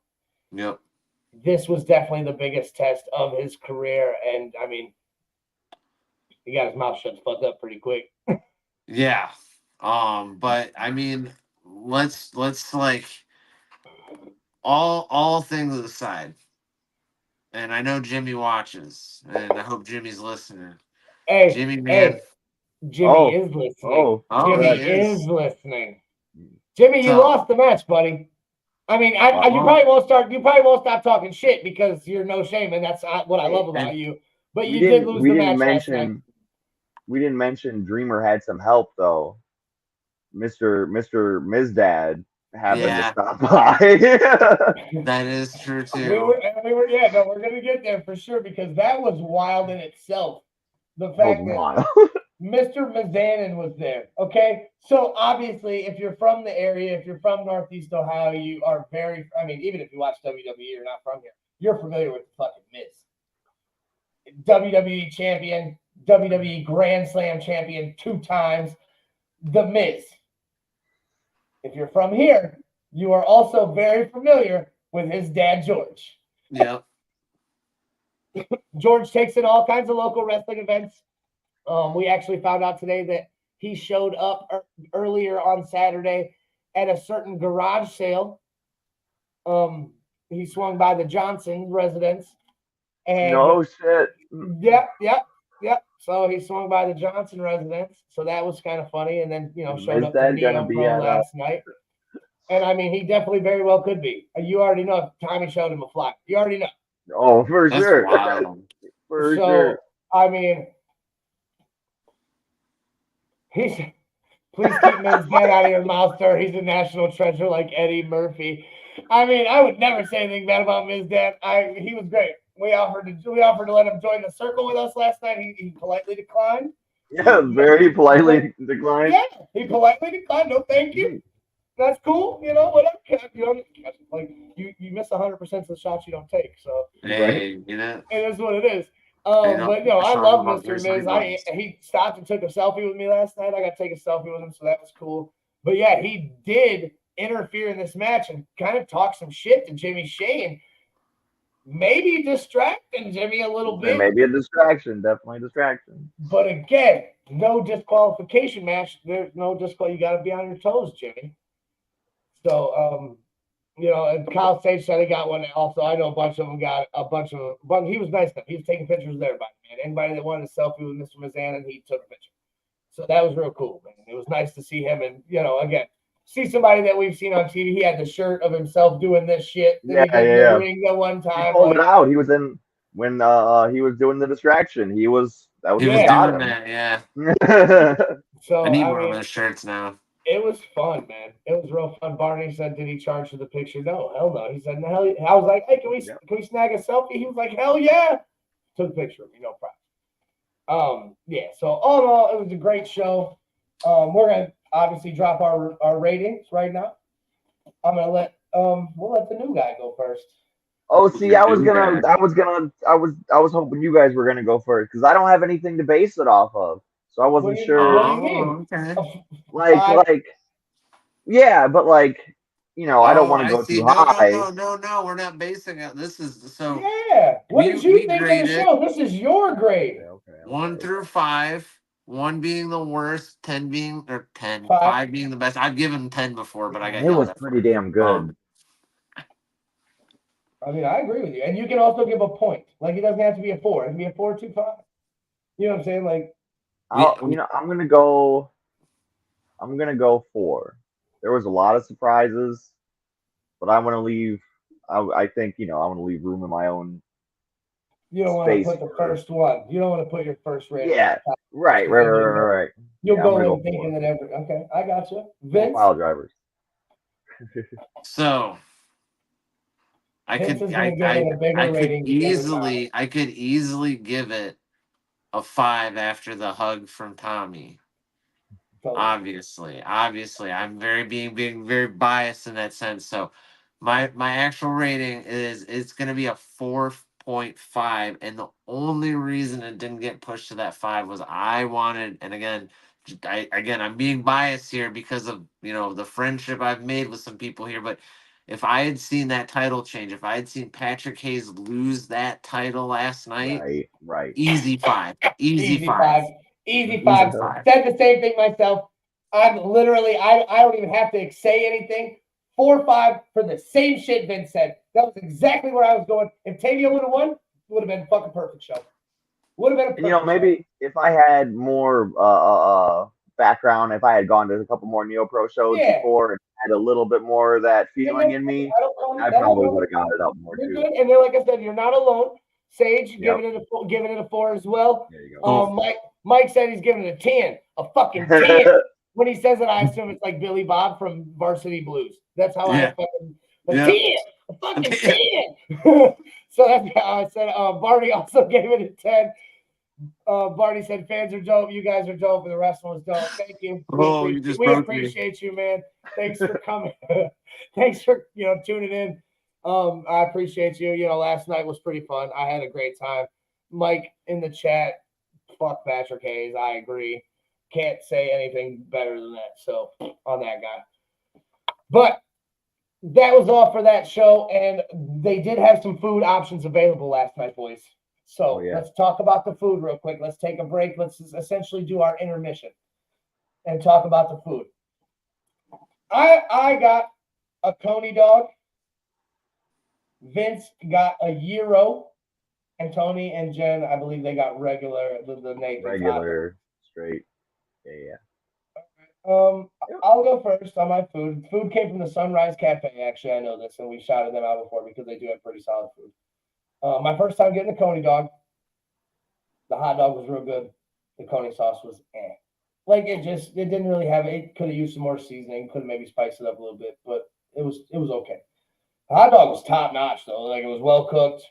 Yep. This was definitely the biggest test of his career, and I mean, he got his mouth shut fucked up pretty quick. Yeah. But I mean, let's like all things aside. And I know Jimmy watches, and I hope Jimmy's listening. Hey, Jimmy, man. Jimmy is listening. Jimmy is listening. Jimmy, you lost the match, buddy. I mean, you probably won't stop talking shit because you're no shame, and that's what I love about you. But you did lose the match last night. We didn't mention Dreamer had some help though. Mr. Mizdad happened to stop by. That is true too. We're gonna get there for sure because that was wild in itself. The fact that Mr. Mizanin was there. Okay, so obviously, if you're from the area, if you're from Northeast Ohio, you are very. I mean, even if you watch WWE, you're not from here. You're familiar with the fucking Miz, WWE champion, WWE Grand Slam champion 2 times, the Miz. If you're from here, you are also very familiar with his dad, George. Yeah. George takes in all kinds of local wrestling events. We actually found out today that he showed up earlier on Saturday at a certain garage sale. He swung by the Johnson residence. And no shit. Yep. So he swung by the Johnson residence. So that was kind of funny. And then, showed up to NEOPro last night. And I mean, he definitely very well could be. You already know if Tommy showed him a fly. You already know. Oh, for sure. For sure. I mean, please keep Miz dead out of your mouth, sir. He's a national treasure like Eddie Murphy. I mean, I would never say anything bad about Miz Dad. He was great. We offered to let him join the circle with us last night. He politely declined. Yeah, very politely declined. Yeah, he politely declined. No, thank you. That's cool. Whatever. Like you miss 100% of the shots you don't take. So hey, it is what it is. But I love Mr. Miz. He stopped and took a selfie with me last night. I got to take a selfie with him, so that was cool. But yeah, he did interfere in this match and kind of talk some shit to Jimmy Shane. Maybe distracting Jimmy a little bit. Maybe a distraction, definitely a distraction. But again, no disqualification match. There's no disqual. You got to be on your toes, Jimmy. So, and Kyle Sage said he got one. Also, I know a bunch of them got a bunch of. But he was nice enough. He was taking pictures with everybody, man. Anybody that wanted a selfie with Mr. Mizanin, he took a picture. So that was real cool, man. It was nice to see him, and again, see somebody that we've seen on TV. He had the shirt of himself doing this shit. That he did in the ring that one time. He pulled it out. He was in when he was doing the distraction. He was doing that, yeah. So I need one of those shirts now. It was fun, man. It was real fun. Barney said, "Did he charge for the picture?" No, hell no. He said, "No." I was like, "Hey, can we snag a selfie?" He was like, "Hell yeah!" Took a picture of me, no problem. Yeah. So all in all, it was a great show. We're gonna obviously drop our ratings right now. I'm gonna let we'll let the new guy go first. Oh, see, I was hoping you guys were gonna go first because I don't have anything to base it off of, so I wasn't sure. What do you mean? Okay. Like, yeah, but like, I don't want to go too high. No, we're not basing it. This is so. Yeah. What did you think of the show? This is your grade. Okay. 1 through 5. 1 being the worst, 10 being 10, 5. 5 being the best. I've given 10 before, but I got it was pretty damn good. I mean, I agree with you, and you can also give a point. Like, it doesn't have to be a 4. It can be a 4.25. You know what I'm saying? Like, I'm gonna go 4. There was a lot of surprises, but I want to leave. I think I want to leave room in my own. You don't want to put the first one. You don't want to put your first rating. Yeah, right. You'll go in thinking that okay, I got you. Vince? Piledrivers. So, I Vince could is going to give it a bigger rating. I could easily give it a 5 after the hug from Tommy. Obviously, I'm being very biased in that sense. So my actual rating is it's going to be a 4.5, and the only reason it didn't get pushed to that 5 was I wanted, and I'm being biased here because of the friendship I've made with some people here, but if I had seen that title change, if I had seen Patrick Hayes lose that title last night, Right. easy 5, Easy 5. easy 5. 5. Said the same thing myself. I'm literally, I don't even have to say anything. 4-5 for the same shit Vince said. That was exactly where I was going. If Tavio would have won, it would have been a fucking perfect show. Would have been a perfect Maybe if I had more background, if I had gone to a couple more NeoPro shows before and had a little bit more of that feeling in me, I probably would have got it up more too. Good. And then, like I said, you're not alone. Sage giving it a 4 as well. There you go. Mike said he's giving it a 10, a fucking 10. When he says it, I assume it's like Billy Bob from Varsity Blues. That's how I fucking 10, a fucking 10. So that's how I said. Barney also gave it a 10. Barney said fans are dope. You guys are dope, and the rest was dope. Thank you. We appreciate you, man. Thanks for coming. Thanks for tuning in. I appreciate you. Last night was pretty fun. I had a great time. Mike in the chat, fuck Patrick Hayes. I agree. Can't say anything better than that. So on that guy. But that was all for that show, and they did have some food options available last night, boys. So let's talk about the food real quick. Let's take a break. Let's essentially do our intermission and talk about the food. I got a Coney dog. Vince got a gyro, and Tony and Jen, I believe they got regular. The Nathan regular straight. Yeah. I'll go first on my food. Food came from the Sunrise Cafe. Actually, I know this, and we shouted them out before because they do have pretty solid food. My first time getting a Coney dog. The hot dog was real good. The Coney sauce was eh. Like it didn't really have it. It could have used some more seasoning. Could have maybe spiced it up a little bit, but it was okay. The hot dog was top notch though. Like it was well cooked.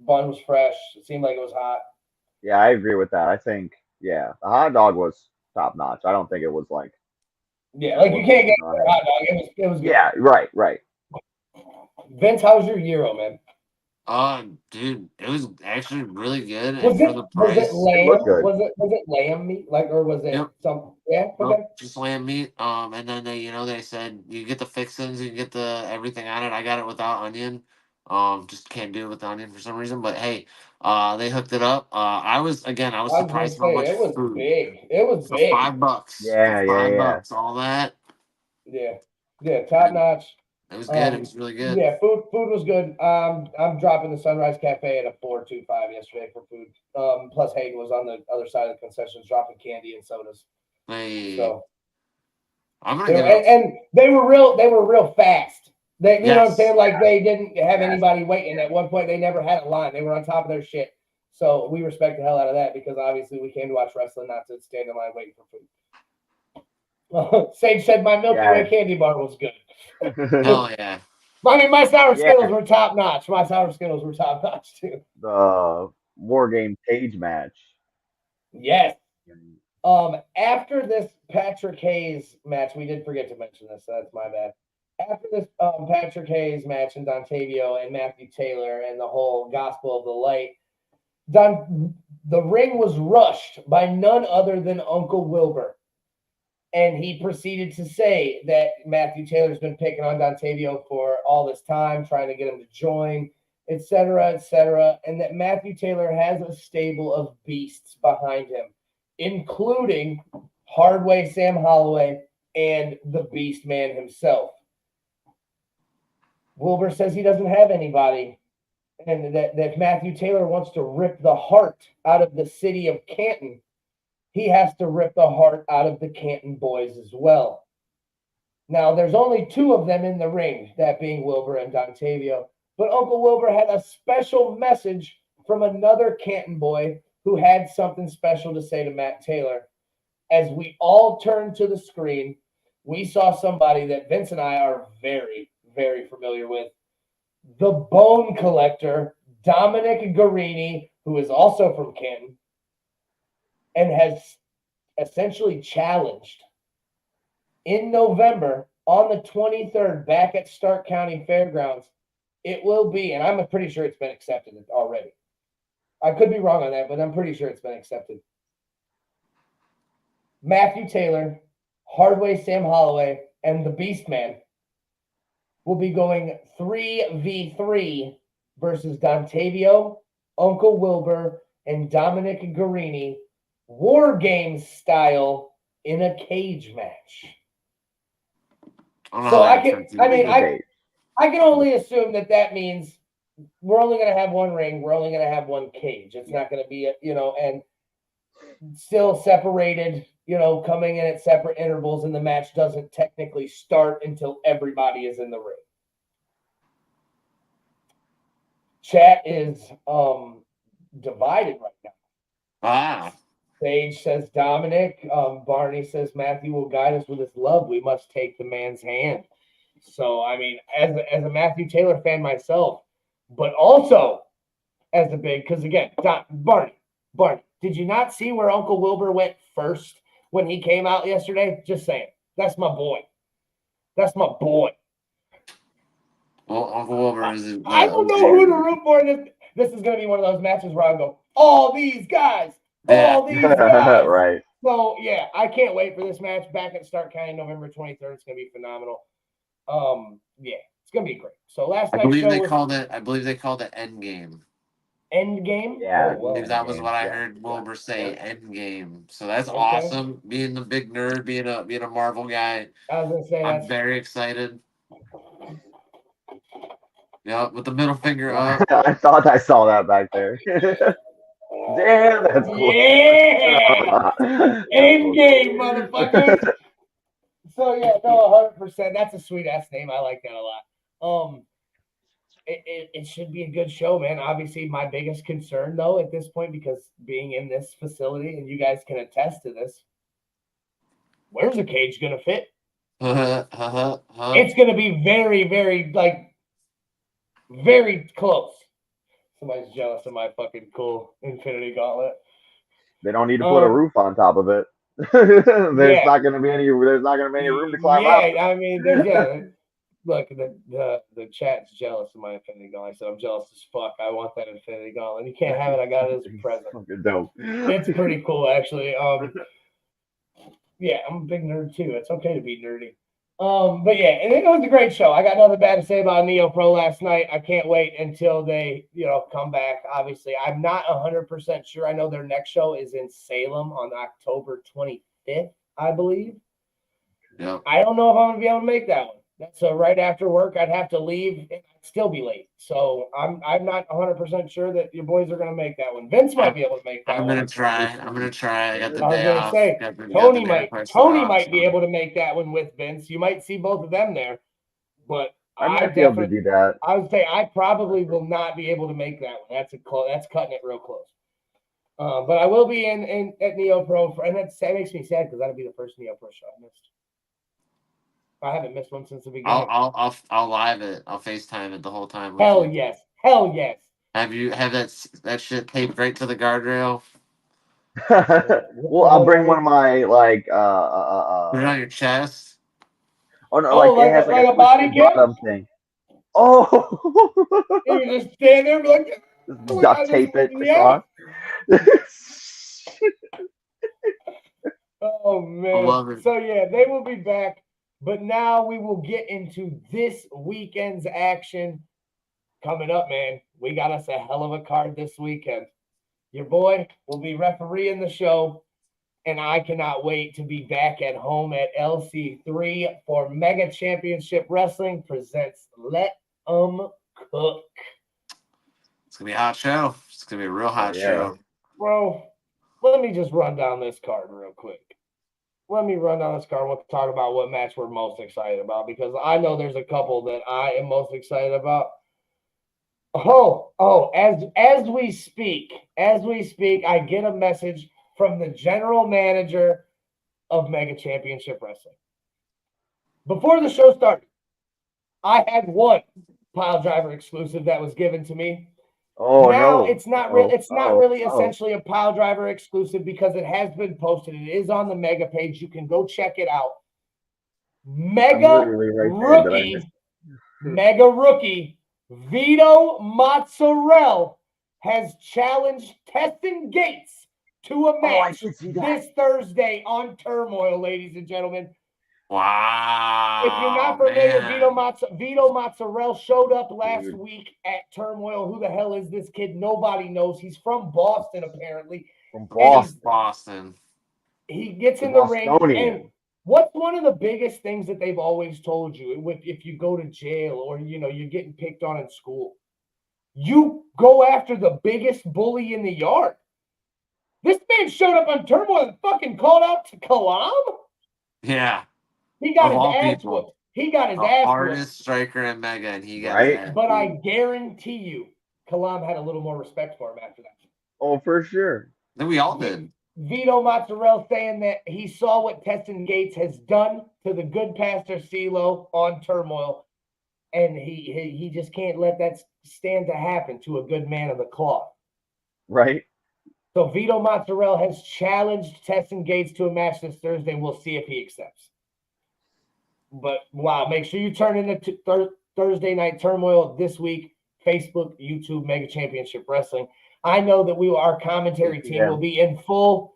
Bun was fresh. It seemed like it was hot. Yeah, I agree with that. I think the hot dog was top notch. I don't think it was like. Yeah, like you can't get a hot dog. It was good. Yeah, right. Vince, how's your gyro, man? Dude, it was actually really good. Was and for the price, was it lamb? Was it lamb meat? Or was it some? Yeah, okay. Nope, just lamb meat. And then they said you get the fixings, you get the everything on it. I got it without onion. Just can't do it with onion for some reason. But hey, they hooked it up. I was surprised how much it was food. Big. It was big. $5. Yeah, $5. All that. Yeah, top notch. It was good. It was really good. Yeah, food was good. I'm dropping the Sunrise Cafe at a 4.25 yesterday for food. Plus Hayden was on the other side of the concessions dropping candy and sodas. Hey, so I'm gonna get and they were real fast. They know what I'm saying? Like they didn't have anybody waiting. At one point they never had a line. They were on top of their shit. So we respect the hell out of that because obviously we came to watch wrestling, not to stand in line waiting for food. Sage said my Milky Way candy bar was good. Hell yeah. I mean, my sour Skittles were top notch. My sour Skittles were top notch too. The War Game cage match. Yes. After this Patrick Hayes match, we did forget to mention this, so that's my bad. After this Patrick Hayes match and Dontavio and Matthew Taylor and the whole Gospel of the Light, the ring was rushed by none other than Uncle Wilbur. And he proceeded to say that Matthew Taylor's been picking on Dontavio for all this time, trying to get him to join, et cetera, and that Matthew Taylor has a stable of beasts behind him, including Hardway Sam Holloway and the Beast Man himself. Wilbur says he doesn't have anybody, and that Matthew Taylor wants to rip the heart out of the city of Canton. He has to rip the heart out of the Canton boys as well. Now, there's only two of them in the ring, that being Wilbur and Dontavio. But Uncle Wilbur had a special message from another Canton boy who had something special to say to Matt Taylor. As we all turned to the screen, we saw somebody that Vince and I are very, very familiar with. the Bone Collector, Dominic Guarini, who is also from Canton, and has essentially challenged in November on the 23rd back at Stark County Fairgrounds. It will be, and I'm pretty sure it's been accepted already. I could be wrong on that, but I'm pretty sure it's been accepted. Matthew Taylor, Hardway Sam Holloway, and the Beastman will be going 3v3 versus Dontavio, Uncle Wilbur, and Dominic Guarini, War Games style in a cage match. So I can only assume that means we're only going to have one ring. We're only going to have one cage. It's not going to be, and still separated, coming in at separate intervals, and the match doesn't technically start until everybody is in the ring. Chat is divided right now. Ah. Sage says Dominic. Barney says Matthew will guide us with his love. We must take the man's hand. So, I mean, as a Matthew Taylor fan myself, but also as a big, because again, Barney, did you not see where Uncle Wilbur went first when he came out yesterday? Just saying. That's my boy. That's my boy. Well, Uncle Wilbur is. I don't know who to root for. This is going to be one of those matches where I go, all these guys. All these guys. Right. So, yeah, I can't wait for this match back at Stark County November 23rd. It's going to be phenomenal. Yeah, it's going to be great. So last night's show I believe they called it Endgame. Endgame? Yeah. I believe that was what I heard Wilbur say, Endgame. So that's awesome. Being the big nerd, being a Marvel guy. I was going to say I'm very excited. Yeah, with the middle finger up. I thought I saw that back there. Damn, that's cool. Yeah! Endgame, motherfucker! So, yeah, no, 100%. That's a sweet-ass name. I like that a lot. It should be a good show, man. Obviously, my biggest concern, though, at this point, because being in this facility, and you guys can attest to this, where's the cage going to fit? It's going to be very, very, very close. Somebody's jealous of my fucking cool Infinity Gauntlet. They don't need to put a roof on top of it. There's not going to be any room to climb up. Yeah, I mean, look, the chat's jealous of my Infinity Gauntlet. I said, I'm jealous as fuck. I want that Infinity Gauntlet. You can't have it. I got it as a present. Fucking dope. It's pretty cool, actually. Yeah, I'm a big nerd, too. It's okay to be nerdy. But yeah, and it was a great show. I got nothing bad to say about NEOPro last night. I can't wait until they, come back. Obviously, I'm not 100% sure. I know their next show is in Salem on October 25th, I believe. Yeah. I don't know if I'm gonna be able to make that one. So right after work, I'd have to leave and I'd still be late. So I'm not 100% sure that your boys are gonna make that one. Vince might be able to make that one. I'm gonna try. I got the I was day gonna off. say Tony might be able to make that one with Vince. You might see both of them there, but I might be able to do that. I would say I probably will not be able to make that one. That's cutting it real close. But I will be in at NEOPro and that makes me sad because that'll be the first NEOPro show I missed. I haven't missed one since the beginning. I'll live it. I'll FaceTime it the whole time. Hell yes. Have that shit taped right to the guardrail? Well, I'll bring one of my Put it on your chest. Oh no, it has like a body bottom thing. Oh. You just stand there and be like, duct tape it across. Oh man. So yeah, they will be back. But now we will get into this weekend's action coming up, man. We got us a hell of a card this weekend. Your boy will be refereeing the show, and I cannot wait to be back at home at LC3 for Mega Championship Wrestling presents Let 'em Cook. It's going to be a hot show. It's going to be a real hot show. Bro, let me just run down this card real quick. Let me run down this card. We'll talk about what match we're most excited about because I know there's a couple that I am most excited about. As we speak, I get a message from the general manager of Mega Championship Wrestling. Before the show started, I had one Piledriver exclusive that was given to me. Oh Now no. it's not Uh-oh. it's not Uh-oh. really Uh-oh. essentially a Piledriver exclusive because it has been posted. It is on the Mega page. You can go check it out. I'm Mega literally right there, but I missed rookie, mega rookie, Vito Mozzarella has challenged Teston Gates to a Oh, I match did see that. this Thursday on Turmoil, ladies and gentlemen. Wow. If you're not familiar, man. Vito Mozzarella showed up last Dude. week at Turmoil. Who the hell is this kid? Nobody knows. He's from Boston, apparently. From And Boston. he gets The in the ring. Bostonian. And what's one of the biggest things that they've always told you if you go to jail or you're getting picked on in school? You go after the biggest bully in the yard. This man showed up on Turmoil and fucking called out to Kalam. Yeah. He got Of his all ass people. whooped. He got his The ass hardest whooped. striker in Mega, and he got Right? his ass But I beat. guarantee you, Kalam had a little more respect for him after that. Oh, for sure. Then we all did. Vito Mozzarella saying that he saw what Teston Gates has done to the good Pastor CeeLo on Turmoil, and he just can't let that stand to happen to a good man of the cloth. Right? So Vito Mozzarella has challenged Teston Gates to a match this Thursday. We'll see if he accepts. But wow, make sure you turn into Thursday Night Turmoil this week. Facebook, YouTube, Mega Championship Wrestling. I know that our commentary team will be in full.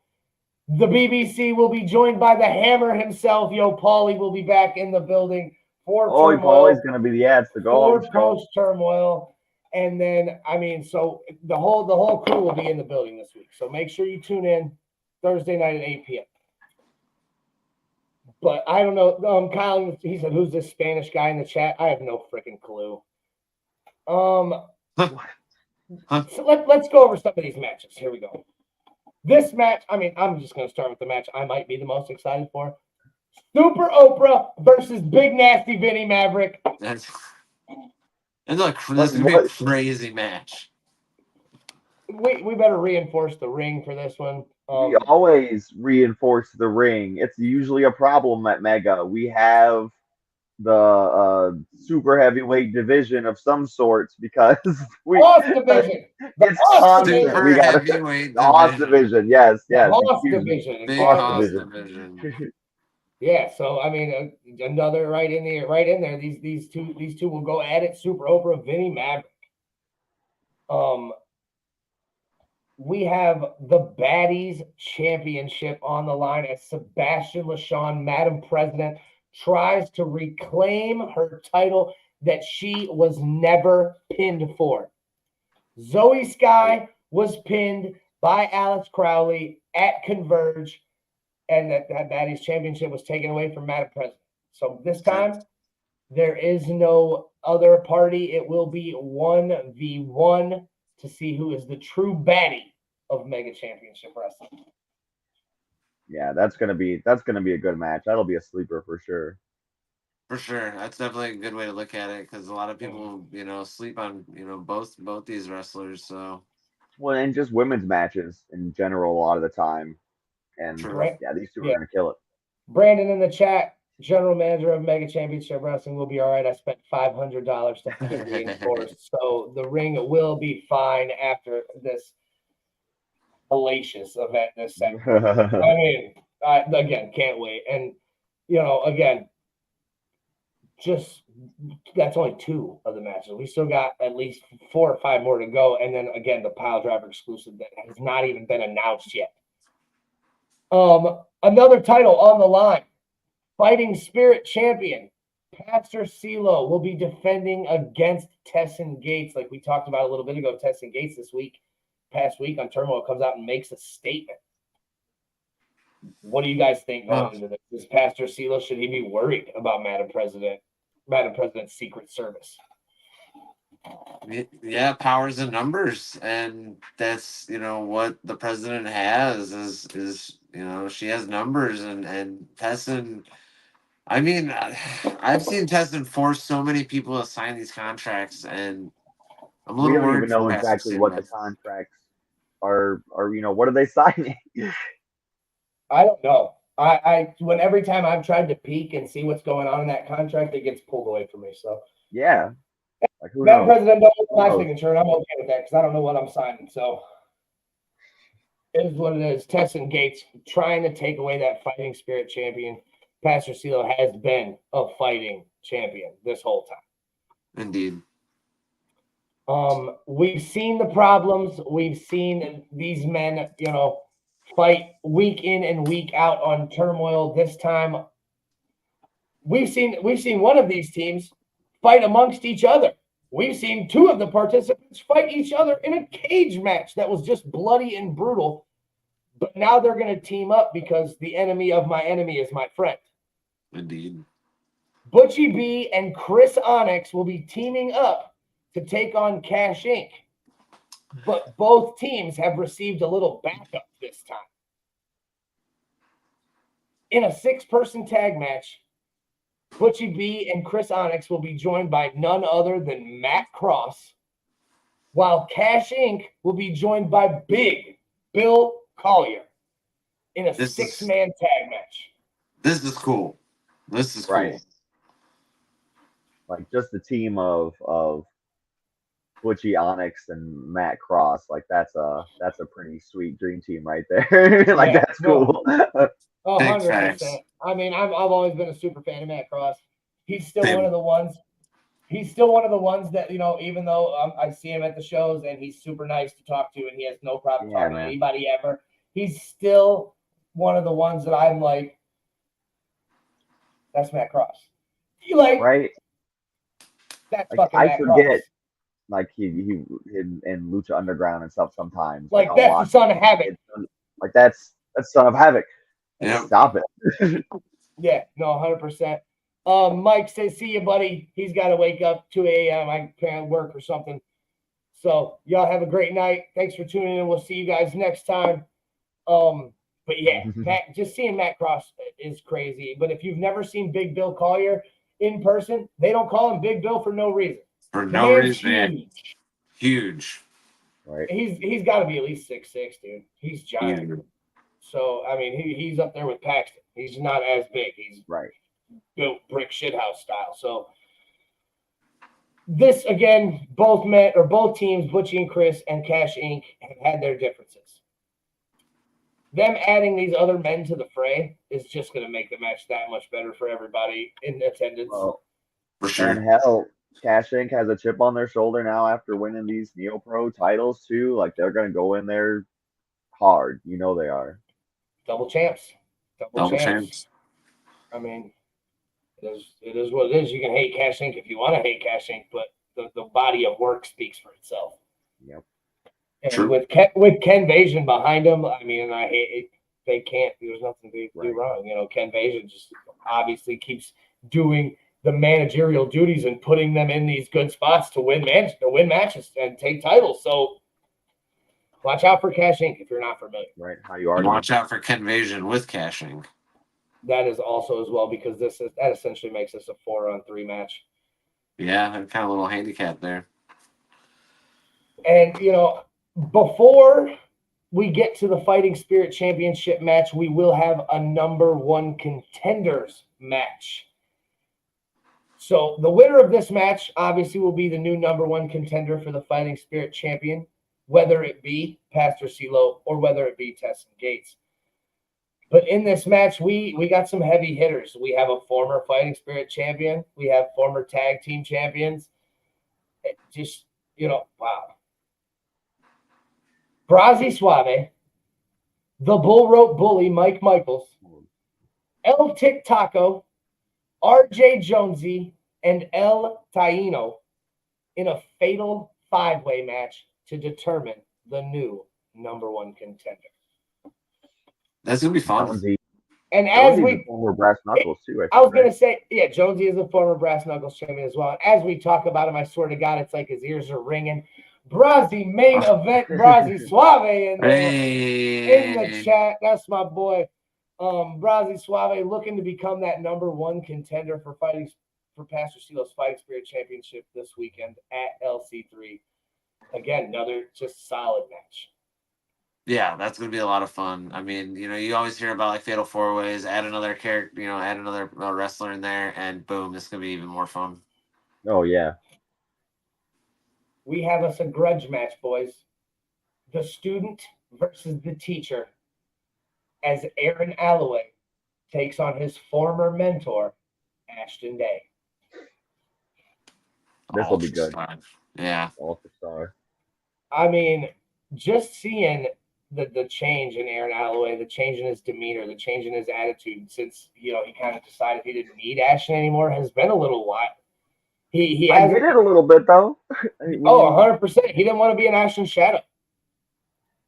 The BBC will be joined by the Hammer himself. Paulie will be back in the building for Oh, Turmoil. Paulie's gonna be the ads to go For home. post Turmoil. And then, so the whole crew will be in the building this week. So make sure you tune in Thursday night at 8 p.m. But I don't know. Kyle, he said, "Who's this Spanish guy in the chat?" I have no freaking clue. So let's go over some of these matches. Here we go. This match, I'm just going to start with the match I might be the most excited for. Super Oprah versus Big Nasty Vinny Maverick. This is going to be a crazy match. We better reinforce the ring for this one. We always reinforce the ring. It's usually a problem at Mega. We have the super heavyweight division of some sorts because Hoss division. It's constant. Super We got heavyweight the Hoss division. Yes. Hoss division. Big Hoss division. Yeah, so another right in there. These two will go at it. Super Oprah, Vinny Maverick. We have the Baddies Championship on the line as Sebastian LaShawn, Madam President, tries to reclaim her title that she was never pinned for. Zoe Sky was pinned by Alex Crowley at Converge, and that Baddies Championship was taken away from Madam President. So this time, there is no other party. It will be 1v1 to see who is the true baddie of Mega Championship Wrestling. Yeah, that's gonna be a good match. That'll be a sleeper for sure. For sure, that's definitely a good way to look at it because a lot of people, sleep on both these wrestlers. So, well, and just women's matches in general a lot of the time, and True. yeah, these two are gonna kill it. Brandon in the chat, general manager of Mega Championship Wrestling, will be all right. I spent $500 to have it reinforced, so the ring will be fine after this hellacious event this second. Again, can't wait. And again, just that's only 2 of the matches. We still got at least 4 or 5 more to go. And then again, the Piledriver exclusive that has not even been announced yet. Another title on the line. Fighting Spirit Champion Pastor CeeLo will be defending against Teston Gates, like we talked about a little bit ago. Teston Gates past week on Turmoil comes out and makes a statement. What do you guys think going into this? Is Pastor CeeLo, should he be worried about Madam President's Secret Service? Yeah, powers and numbers, and that's what the president has is she has numbers, and Teston. I mean, I've seen Teston force so many people to sign these contracts, and I'm a little we don't worried even know exactly what the contracts are. What are they signing? I don't know. When every time I've tried to peek and see what's going on in that contract, it gets pulled away from me. So yeah. Like who Madam knows? President, don't hold my knows? signature, and I'm okay with that because I don't know what I'm signing. So it is what it is. Tesson Gates trying to take away that fighting spirit champion. Pastor CeeLo has been a fighting champion this whole time. Indeed. We've seen the problems. We've seen these men, fight week in and week out on turmoil. This time, we've seen one of these teams fight amongst each other. We've seen two of the participants fight each other in a cage match that was just bloody and brutal. But now they're going to team up because the enemy of my enemy is my friend. Indeed. Butchie B and Chris Onyx will be teaming up to take on Cash Inc. But both teams have received a little backup this time. In a 6-person tag match, Butchie B and Chris Onyx will be joined by none other than Matt Cross, while Cash Inc. will be joined by Big Bill Collier in a 6-man tag match. This is cool. This is Right. cool. Like just the team of Butchie Onyx and Matt Cross, like that's a pretty sweet dream team right there. Like that's cool. 100%. I mean, I've always been a super fan of Matt Cross. He's still one of the ones. He's still one of the ones that, even though I see him at the shows and he's super nice to talk to and he has no problem talking to anybody ever, he's still one of the ones that I'm like, that's Matt Cross. Right? That's like, fucking Matt forget, Cross. Like he in Lucha Underground and stuff sometimes. Like that's the Son of Havoc. Like that's Son of Havoc. Yeah. Stop it. Yeah, no, 100%. Mike says, see you, buddy. He's got to wake up 2 a.m. I can't work or something. So y'all have a great night. Thanks for tuning in. We'll see you guys next time. But yeah, just seeing Matt Cross is crazy. But if you've never seen Big Bill Collier in person, they don't call him Big Bill for no reason. For no reason. Huge. Right. He's got to be at least 6'6", dude. He's giant. Huge. So I mean, he's up there with Paxton. He's not as big. He's built brick shithouse style. So this again, both teams, Butchie and Chris and Cash Inc. have had their differences. Them adding these other men to the fray is just going to make the match that much better for everybody in attendance. Well, for sure. And hell, Cash Inc. has a chip on their shoulder now after winning these NEOPro titles too. Like they're going to go in there hard. You know they are. Double champs. Double champs. I mean, it is what it is. You can hate Cash Inc. if you want to hate Cash Inc., but the body of work speaks for itself. Yep. And True. with Ken Vasion behind him, I mean, and I hate it. They can't. There's nothing to do wrong. Ken Vasion just obviously keeps doing the managerial duties and putting them in these good spots to win matches and take titles. So watch out for Cash Inc. if you're not familiar. Right. How you are. Watch out for Ken Vasion with Cash Inc. That is also as well because that essentially makes this a 4-on-3 match. Yeah, kind of a little handicap there. And before we get to the Fighting Spirit Championship match, we will have a number 1 contenders match. So the winner of this match obviously will be the new number 1 contender for the Fighting Spirit Champion, whether it be Pastor CeeLo or whether it be Tesson Gates. But in this match, we got some heavy hitters. We have a former Fighting Spirit champion. We have former tag team champions. Just, wow. Brazzy Suave, the Bull Rope Bully, Mike Michaels, El Tic Taco, RJ Jonesy, and El Taino in a fatal 5-way match to determine the new number 1 contender. That's gonna be fun. And as we former Brass Knuckles too. I was gonna say, yeah, Jonesy is a former Brass Knuckles champion as well. And as we talk about him, I swear to God, it's like his ears are ringing. Brazzy main event, Brazzy Suave in the chat. That's my boy. Brazzy Suave looking to become that number 1 contender for Pastor CeeLo's Fighting Spirit Championship this weekend at LC3. Again, another just solid match. Yeah, that's gonna be a lot of fun. I mean, you always hear about like fatal 4-ways. Add another character, add another wrestler in there, and boom, this is gonna be even more fun. Oh yeah. we have us a grudge match, boys. The student versus the teacher, as Aaron Alloway takes on his former mentor, Ashton Day. This will be good. Star. Yeah. Ultra Star. I mean, just seeing the change in Aaron Alloway, the change in his demeanor, the change in his attitude since he kind of decided he didn't need Ashton anymore has been a little while. He I get it a little bit though. 100%. He didn't want to be an Ashton shadow.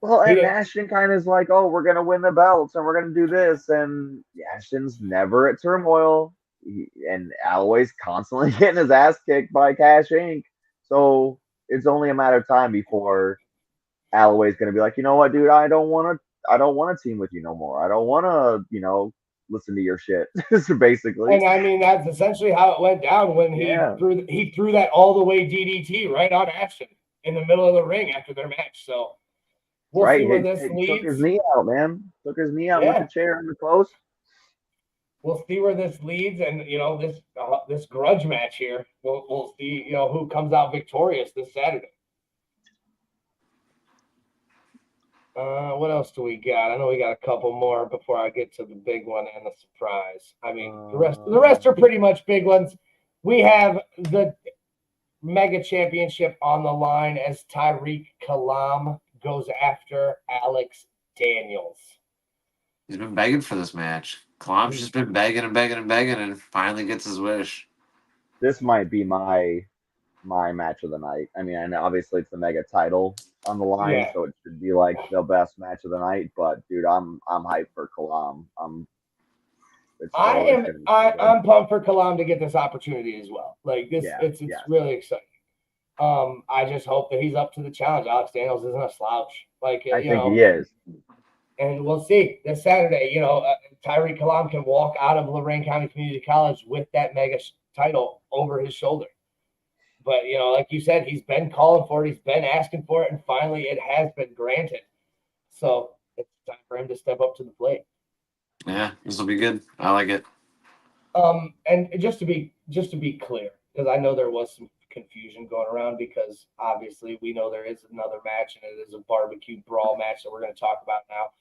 Well, and Ashton kind of is like, oh, we're gonna win the belts and we're gonna do this, and Ashton's never at turmoil, and Alloway's constantly getting his ass kicked by Cash Inc. So it's only a matter of time before Alloway's gonna be like, you know what, dude, I don't want to team with you no more. I don't want to, listen to your shit. Basically. And I mean, that's essentially how it went down when he threw that all the way DDT right on Ashton in the middle of the ring after their match. So we'll see where this leads. Took his knee out, man. Took his knee out with the chair in the post. We'll see where this leads, and this grudge match here. We'll see who comes out victorious this Saturday. What else do we got? I know we got a couple more before I get to the big one and the surprise. I mean, the rest are pretty much big ones. We have the Mega Championship on the line as Tariq Kalam goes after Alex Daniels. He's been begging for this match. Kalam's just been begging and finally gets his wish. This might be my match of the night. I mean, and obviously it's the Mega title on the line, so it should be like the best match of the night. But dude, I'm hyped for Kalam. I'm pumped for Kalam to get this opportunity as well. Like this, it's really exciting. I just hope that he's up to the challenge. Alex Daniels isn't a slouch. I think he is. And we'll see this Saturday. Tariq Kalam can walk out of Lorain County Community College with that Mega title over his shoulder. But, like you said, he's been calling for it. He's been asking for it. And finally, it has been granted. So it's time for him to step up to the plate. Yeah, this will be good. I like it. And just to be clear, because I know there was some confusion going around, because obviously we know there is another match, and it is a barbecue brawl match that we're going to talk about now.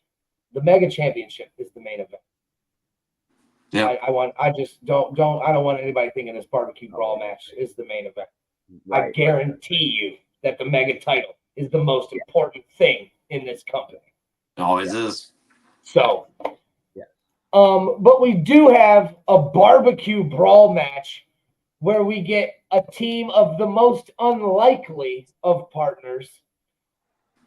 The Mega Championship is the main event. Yeah. I don't want anybody thinking this barbecue brawl match is the main event. Right. I guarantee you that the Mega title is the most important thing in this company. It always is. So, but we do have a barbecue brawl match where we get a team of the most unlikely of partners,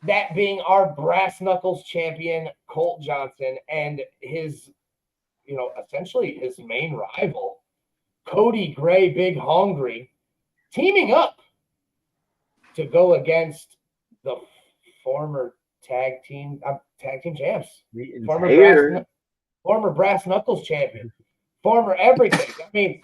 that being our Brass Knuckles champion, Colt Johnson, and his, essentially his main rival, Cody Gray, Big Hungry, teaming up to go against the former tag team champs, former Brass Knuckles champion, former everything. I mean,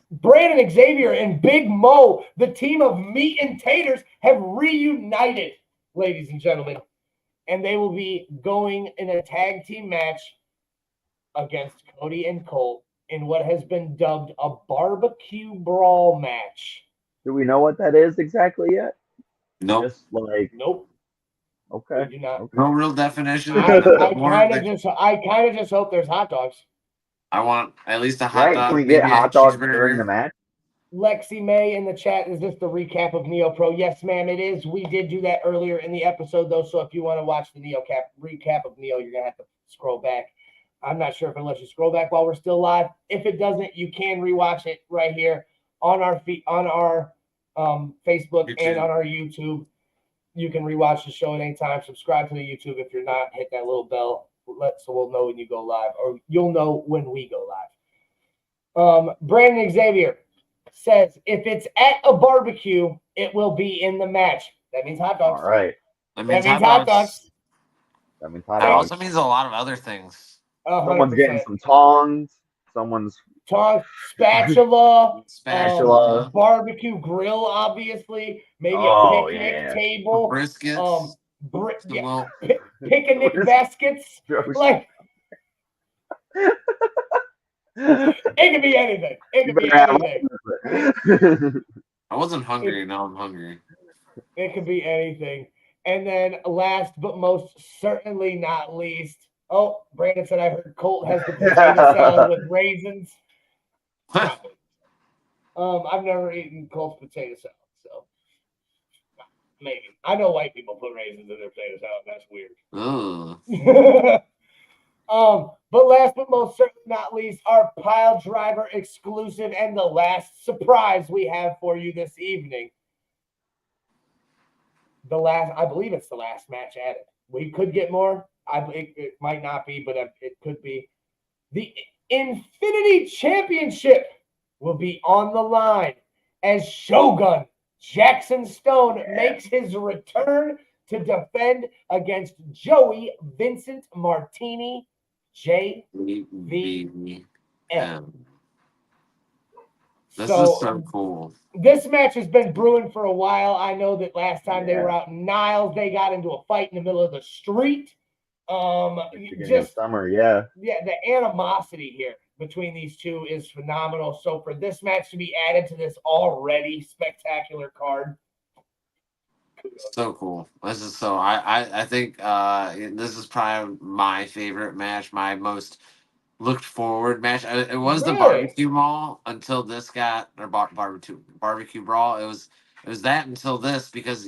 Brandon Xavier and Big Mo, the team of meat and taters, have reunited, ladies and gentlemen, and they will be going in a tag team match against Cody and Colt in what has been dubbed a barbecue brawl match. Do we know what that is exactly yet? Nope. Nope. Okay. We do not. Okay. No real definition. I kind of just hope there's hot dogs. I want at least a hot dog. Can we get hot dogs during the match? Lexi May in the chat, is this the recap of NEOPro? Yes, ma'am, it is. We did do that earlier in the episode, though, so if you want to watch the recap of Neo, you're going to have to scroll back. I'm not sure if it lets you scroll back while we're still live. If it doesn't, you can rewatch it right here on our Facebook and on our YouTube. You can rewatch the show at any time. Subscribe to the YouTube. If you're not, hit that little bell so we'll know when you go live, or you'll know when we go live. Brandon Xavier says, if it's at a barbecue, it will be in the match. That means hot dogs. All right. That means hot dogs. That means hot dogs. That dogs. also means a lot of other things. 100%. Someone's getting some tongs. Someone's spatula, barbecue grill, obviously, maybe a picnic table, briskets, picnic baskets, like it could be anything. It could be anything. I wasn't hungry. Now I'm hungry. It could be anything. And then last but most certainly not least, oh, Brandon said I heard Colt has the potato salad with raisins. Not me. I've never eaten Colt's potato salad, so maybe. I know white people put raisins in their potato salad. That's weird. Ooh. But last but most certainly not least, our Piledriver exclusive and the last surprise we have for you this evening. I believe it's the last match added. We could get more. It might not be, but it could be. The Infinity Championship will be on the line as Shogun Jackson Stone makes his return to defend against Joey Vincent Martini, JVM. This is so cool. This match has been brewing for a while. I know that last time they were out in Niles, they got into a fight in the middle of the street. Just summer, the animosity here between these two is phenomenal. So for this match to be added to this already spectacular card, so cool. This is so I think this is probably my favorite match, my most looked forward match. It was the barbecue mall until this got or barbecue brawl. It was that until this, because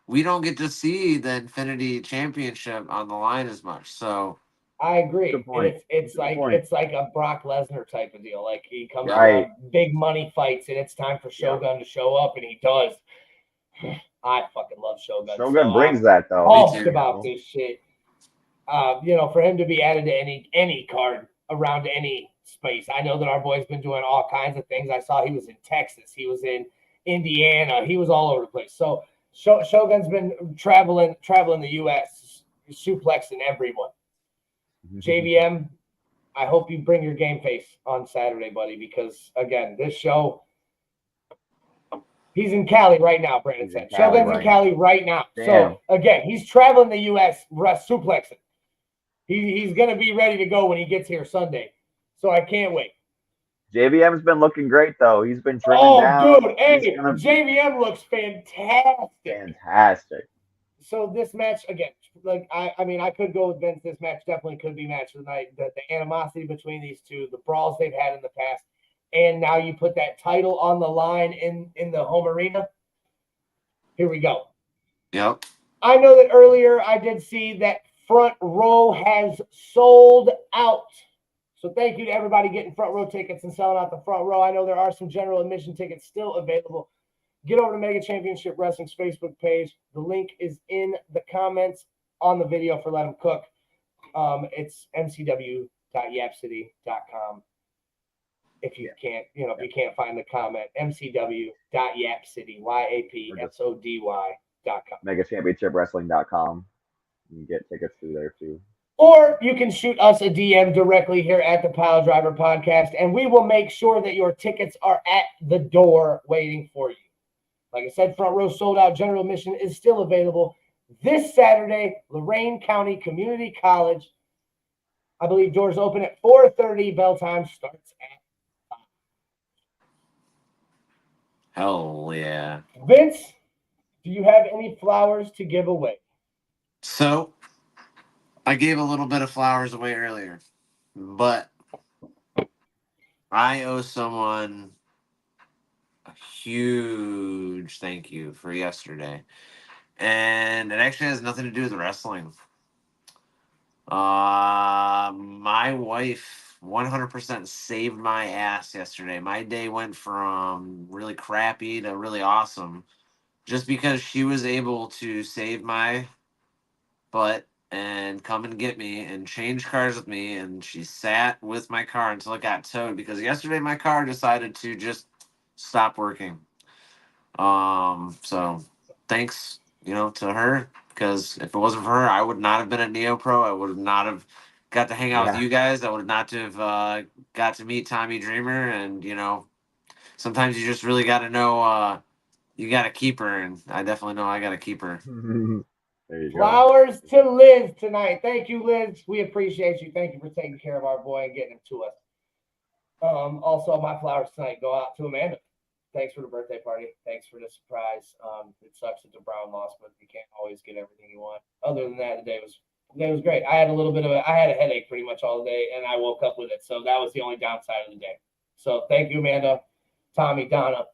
we don't get to see the Infinity Championship on the line as much. So I agree. It's like a Brock Lesnar type of deal. Like he comes around big money fights, and it's time for Shogun to show up, and he does. I fucking love Shogun. Shogun brings that though. Pumped about this shit. For him to be added to any card around any space. I know that our boy's been doing all kinds of things. I saw he was in Texas. He was in Indiana. He was all over the place. So Shogun's been traveling the U.S., suplexing everyone. JVM, I hope you bring your game face on Saturday, buddy, because, again, this show, he's in Cali right now, Brandon said. Shogun's in Cali right now. Damn. So, again, he's traveling the U.S. suplexing. He's going to be ready to go when he gets here Sunday. So I can't wait. JVM's been looking great, though. He's been trimming down. Oh, dude. Hey, JVM looks fantastic. Fantastic. So this match, again, I could go with Vince. This match definitely could be match of the night. The animosity between these two, the brawls they've had in the past, and now you put that title on the line in the home arena. Here we go. Yep. I know that earlier I did see that front row has sold out. So thank you to everybody getting front row tickets and selling out the front row. I know there are some general admission tickets still available. Get over to Mega Championship Wrestling's Facebook page. The link is in the comments on the video for Let 'em Cook. It's mcw.yapcity.com. If you can't, if you can't find the comment, mcw.yapcity, yapsody.com. MegaChampionshipWrestling.com. You can get tickets through there too. Or you can shoot us a DM directly here at the Piledriver Podcast, and we will make sure that your tickets are at the door waiting for you. Like I said, front row sold out. General admission is still available this Saturday. Lorain County Community College. I believe doors open at 4:30. Bell time starts at 5. Hell yeah. Vince, do you have any flowers to give away? So, I gave a little bit of flowers away earlier, but I owe someone a huge thank you for yesterday. And it actually has nothing to do with wrestling. My wife 100% saved my ass yesterday. My day went from really crappy to really awesome just because she was able to save my butt and come and get me and change cars with me, and she sat with my car until it got towed, because yesterday my car decided to just stop working. So thanks, to her, because if it wasn't for her, I would not have been at NEOPro. I would not have got to hang out with you guys. I would not have got to meet Tommy Dreamer, and sometimes you just really got to know you got to keep her, and I definitely know I got to keep her. There you go. Flowers to Liz tonight. Thank you, Liz. We appreciate you. Thank you for taking care of our boy and getting him to us. Also, my flowers tonight go out to Amanda. thanks for the birthday party. Thanks for the surprise. It sucks that the Brown lost, but you can't always get everything you want. Other than that, the day was great. I had I had a headache pretty much all day, and I woke up with it. So that was the only downside of the day. So thank you, Amanda, Tommy, Donna,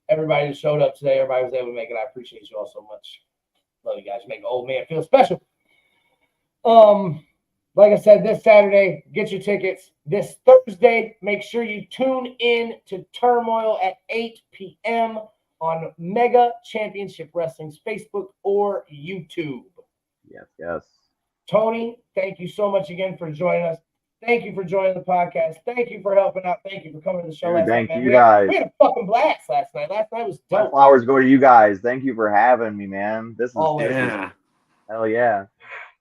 everybody that showed up today. Everybody was able to make it. I appreciate you all so much. Love you guys. Make an old man feel special. Like I said, this Saturday, get your tickets. This Thursday, make sure you tune in to Turmoil at 8 p.m. on Mega Championship Wrestling's Facebook or YouTube. Yes. Tony, thank you so much again for joining us. Thank you for joining the podcast. Thank you for helping out. Thank you for coming to the show last night, man. You guys. We had a fucking blast last night. Last night was My dope. flowers go to you guys. Thank you for having me, man. This is Always. Yeah. hell yeah.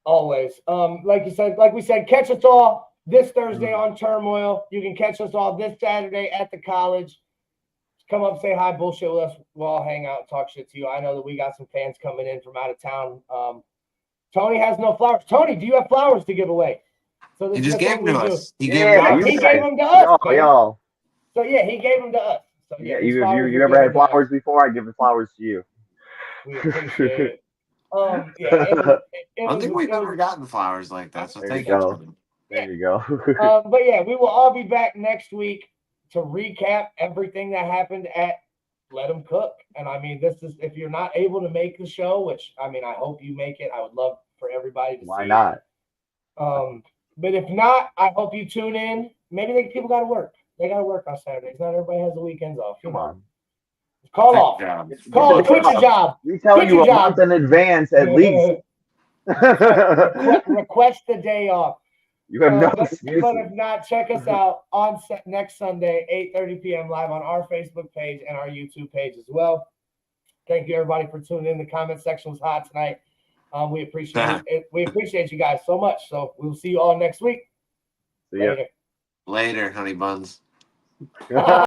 Always. Like we said, catch us all this Thursday on Turmoil. You can catch us all this Saturday at the college. Come up, say hi, bullshit with us. We'll all hang out and talk shit to you. I know that we got some fans coming in from out of town. Tony has no flowers. Tony, do you have flowers to give away? So He just gave them to us. He gave them to us. Y'all. So yeah, he gave them to us. So yeah, you ever had flowers before? I give the flowers to you. We appreciate it. I don't think we've ever gotten flowers like that. So thank you. There you go. But yeah, we will all be back next week to recap everything that happened at Let 'Em Cook. And I mean, this is, if you're not able to make the show, which I mean, I hope you make it. I would love for everybody to see. Why not? But if not, I hope you tune in. Maybe people got to work. They got to work on Saturdays. Not everybody has the weekends off. Come on. Call off. Quit your job. We tell you a month in advance at least. Request the day off. You have no excuse. But if not, check us out on next Sunday, 8:30 p.m. live on our Facebook page and our YouTube page as well. Thank you, everybody, for tuning in. The comment section was hot tonight. We appreciate it. We appreciate you guys so much. So we'll see you all next week. See ya. Later, honey buns.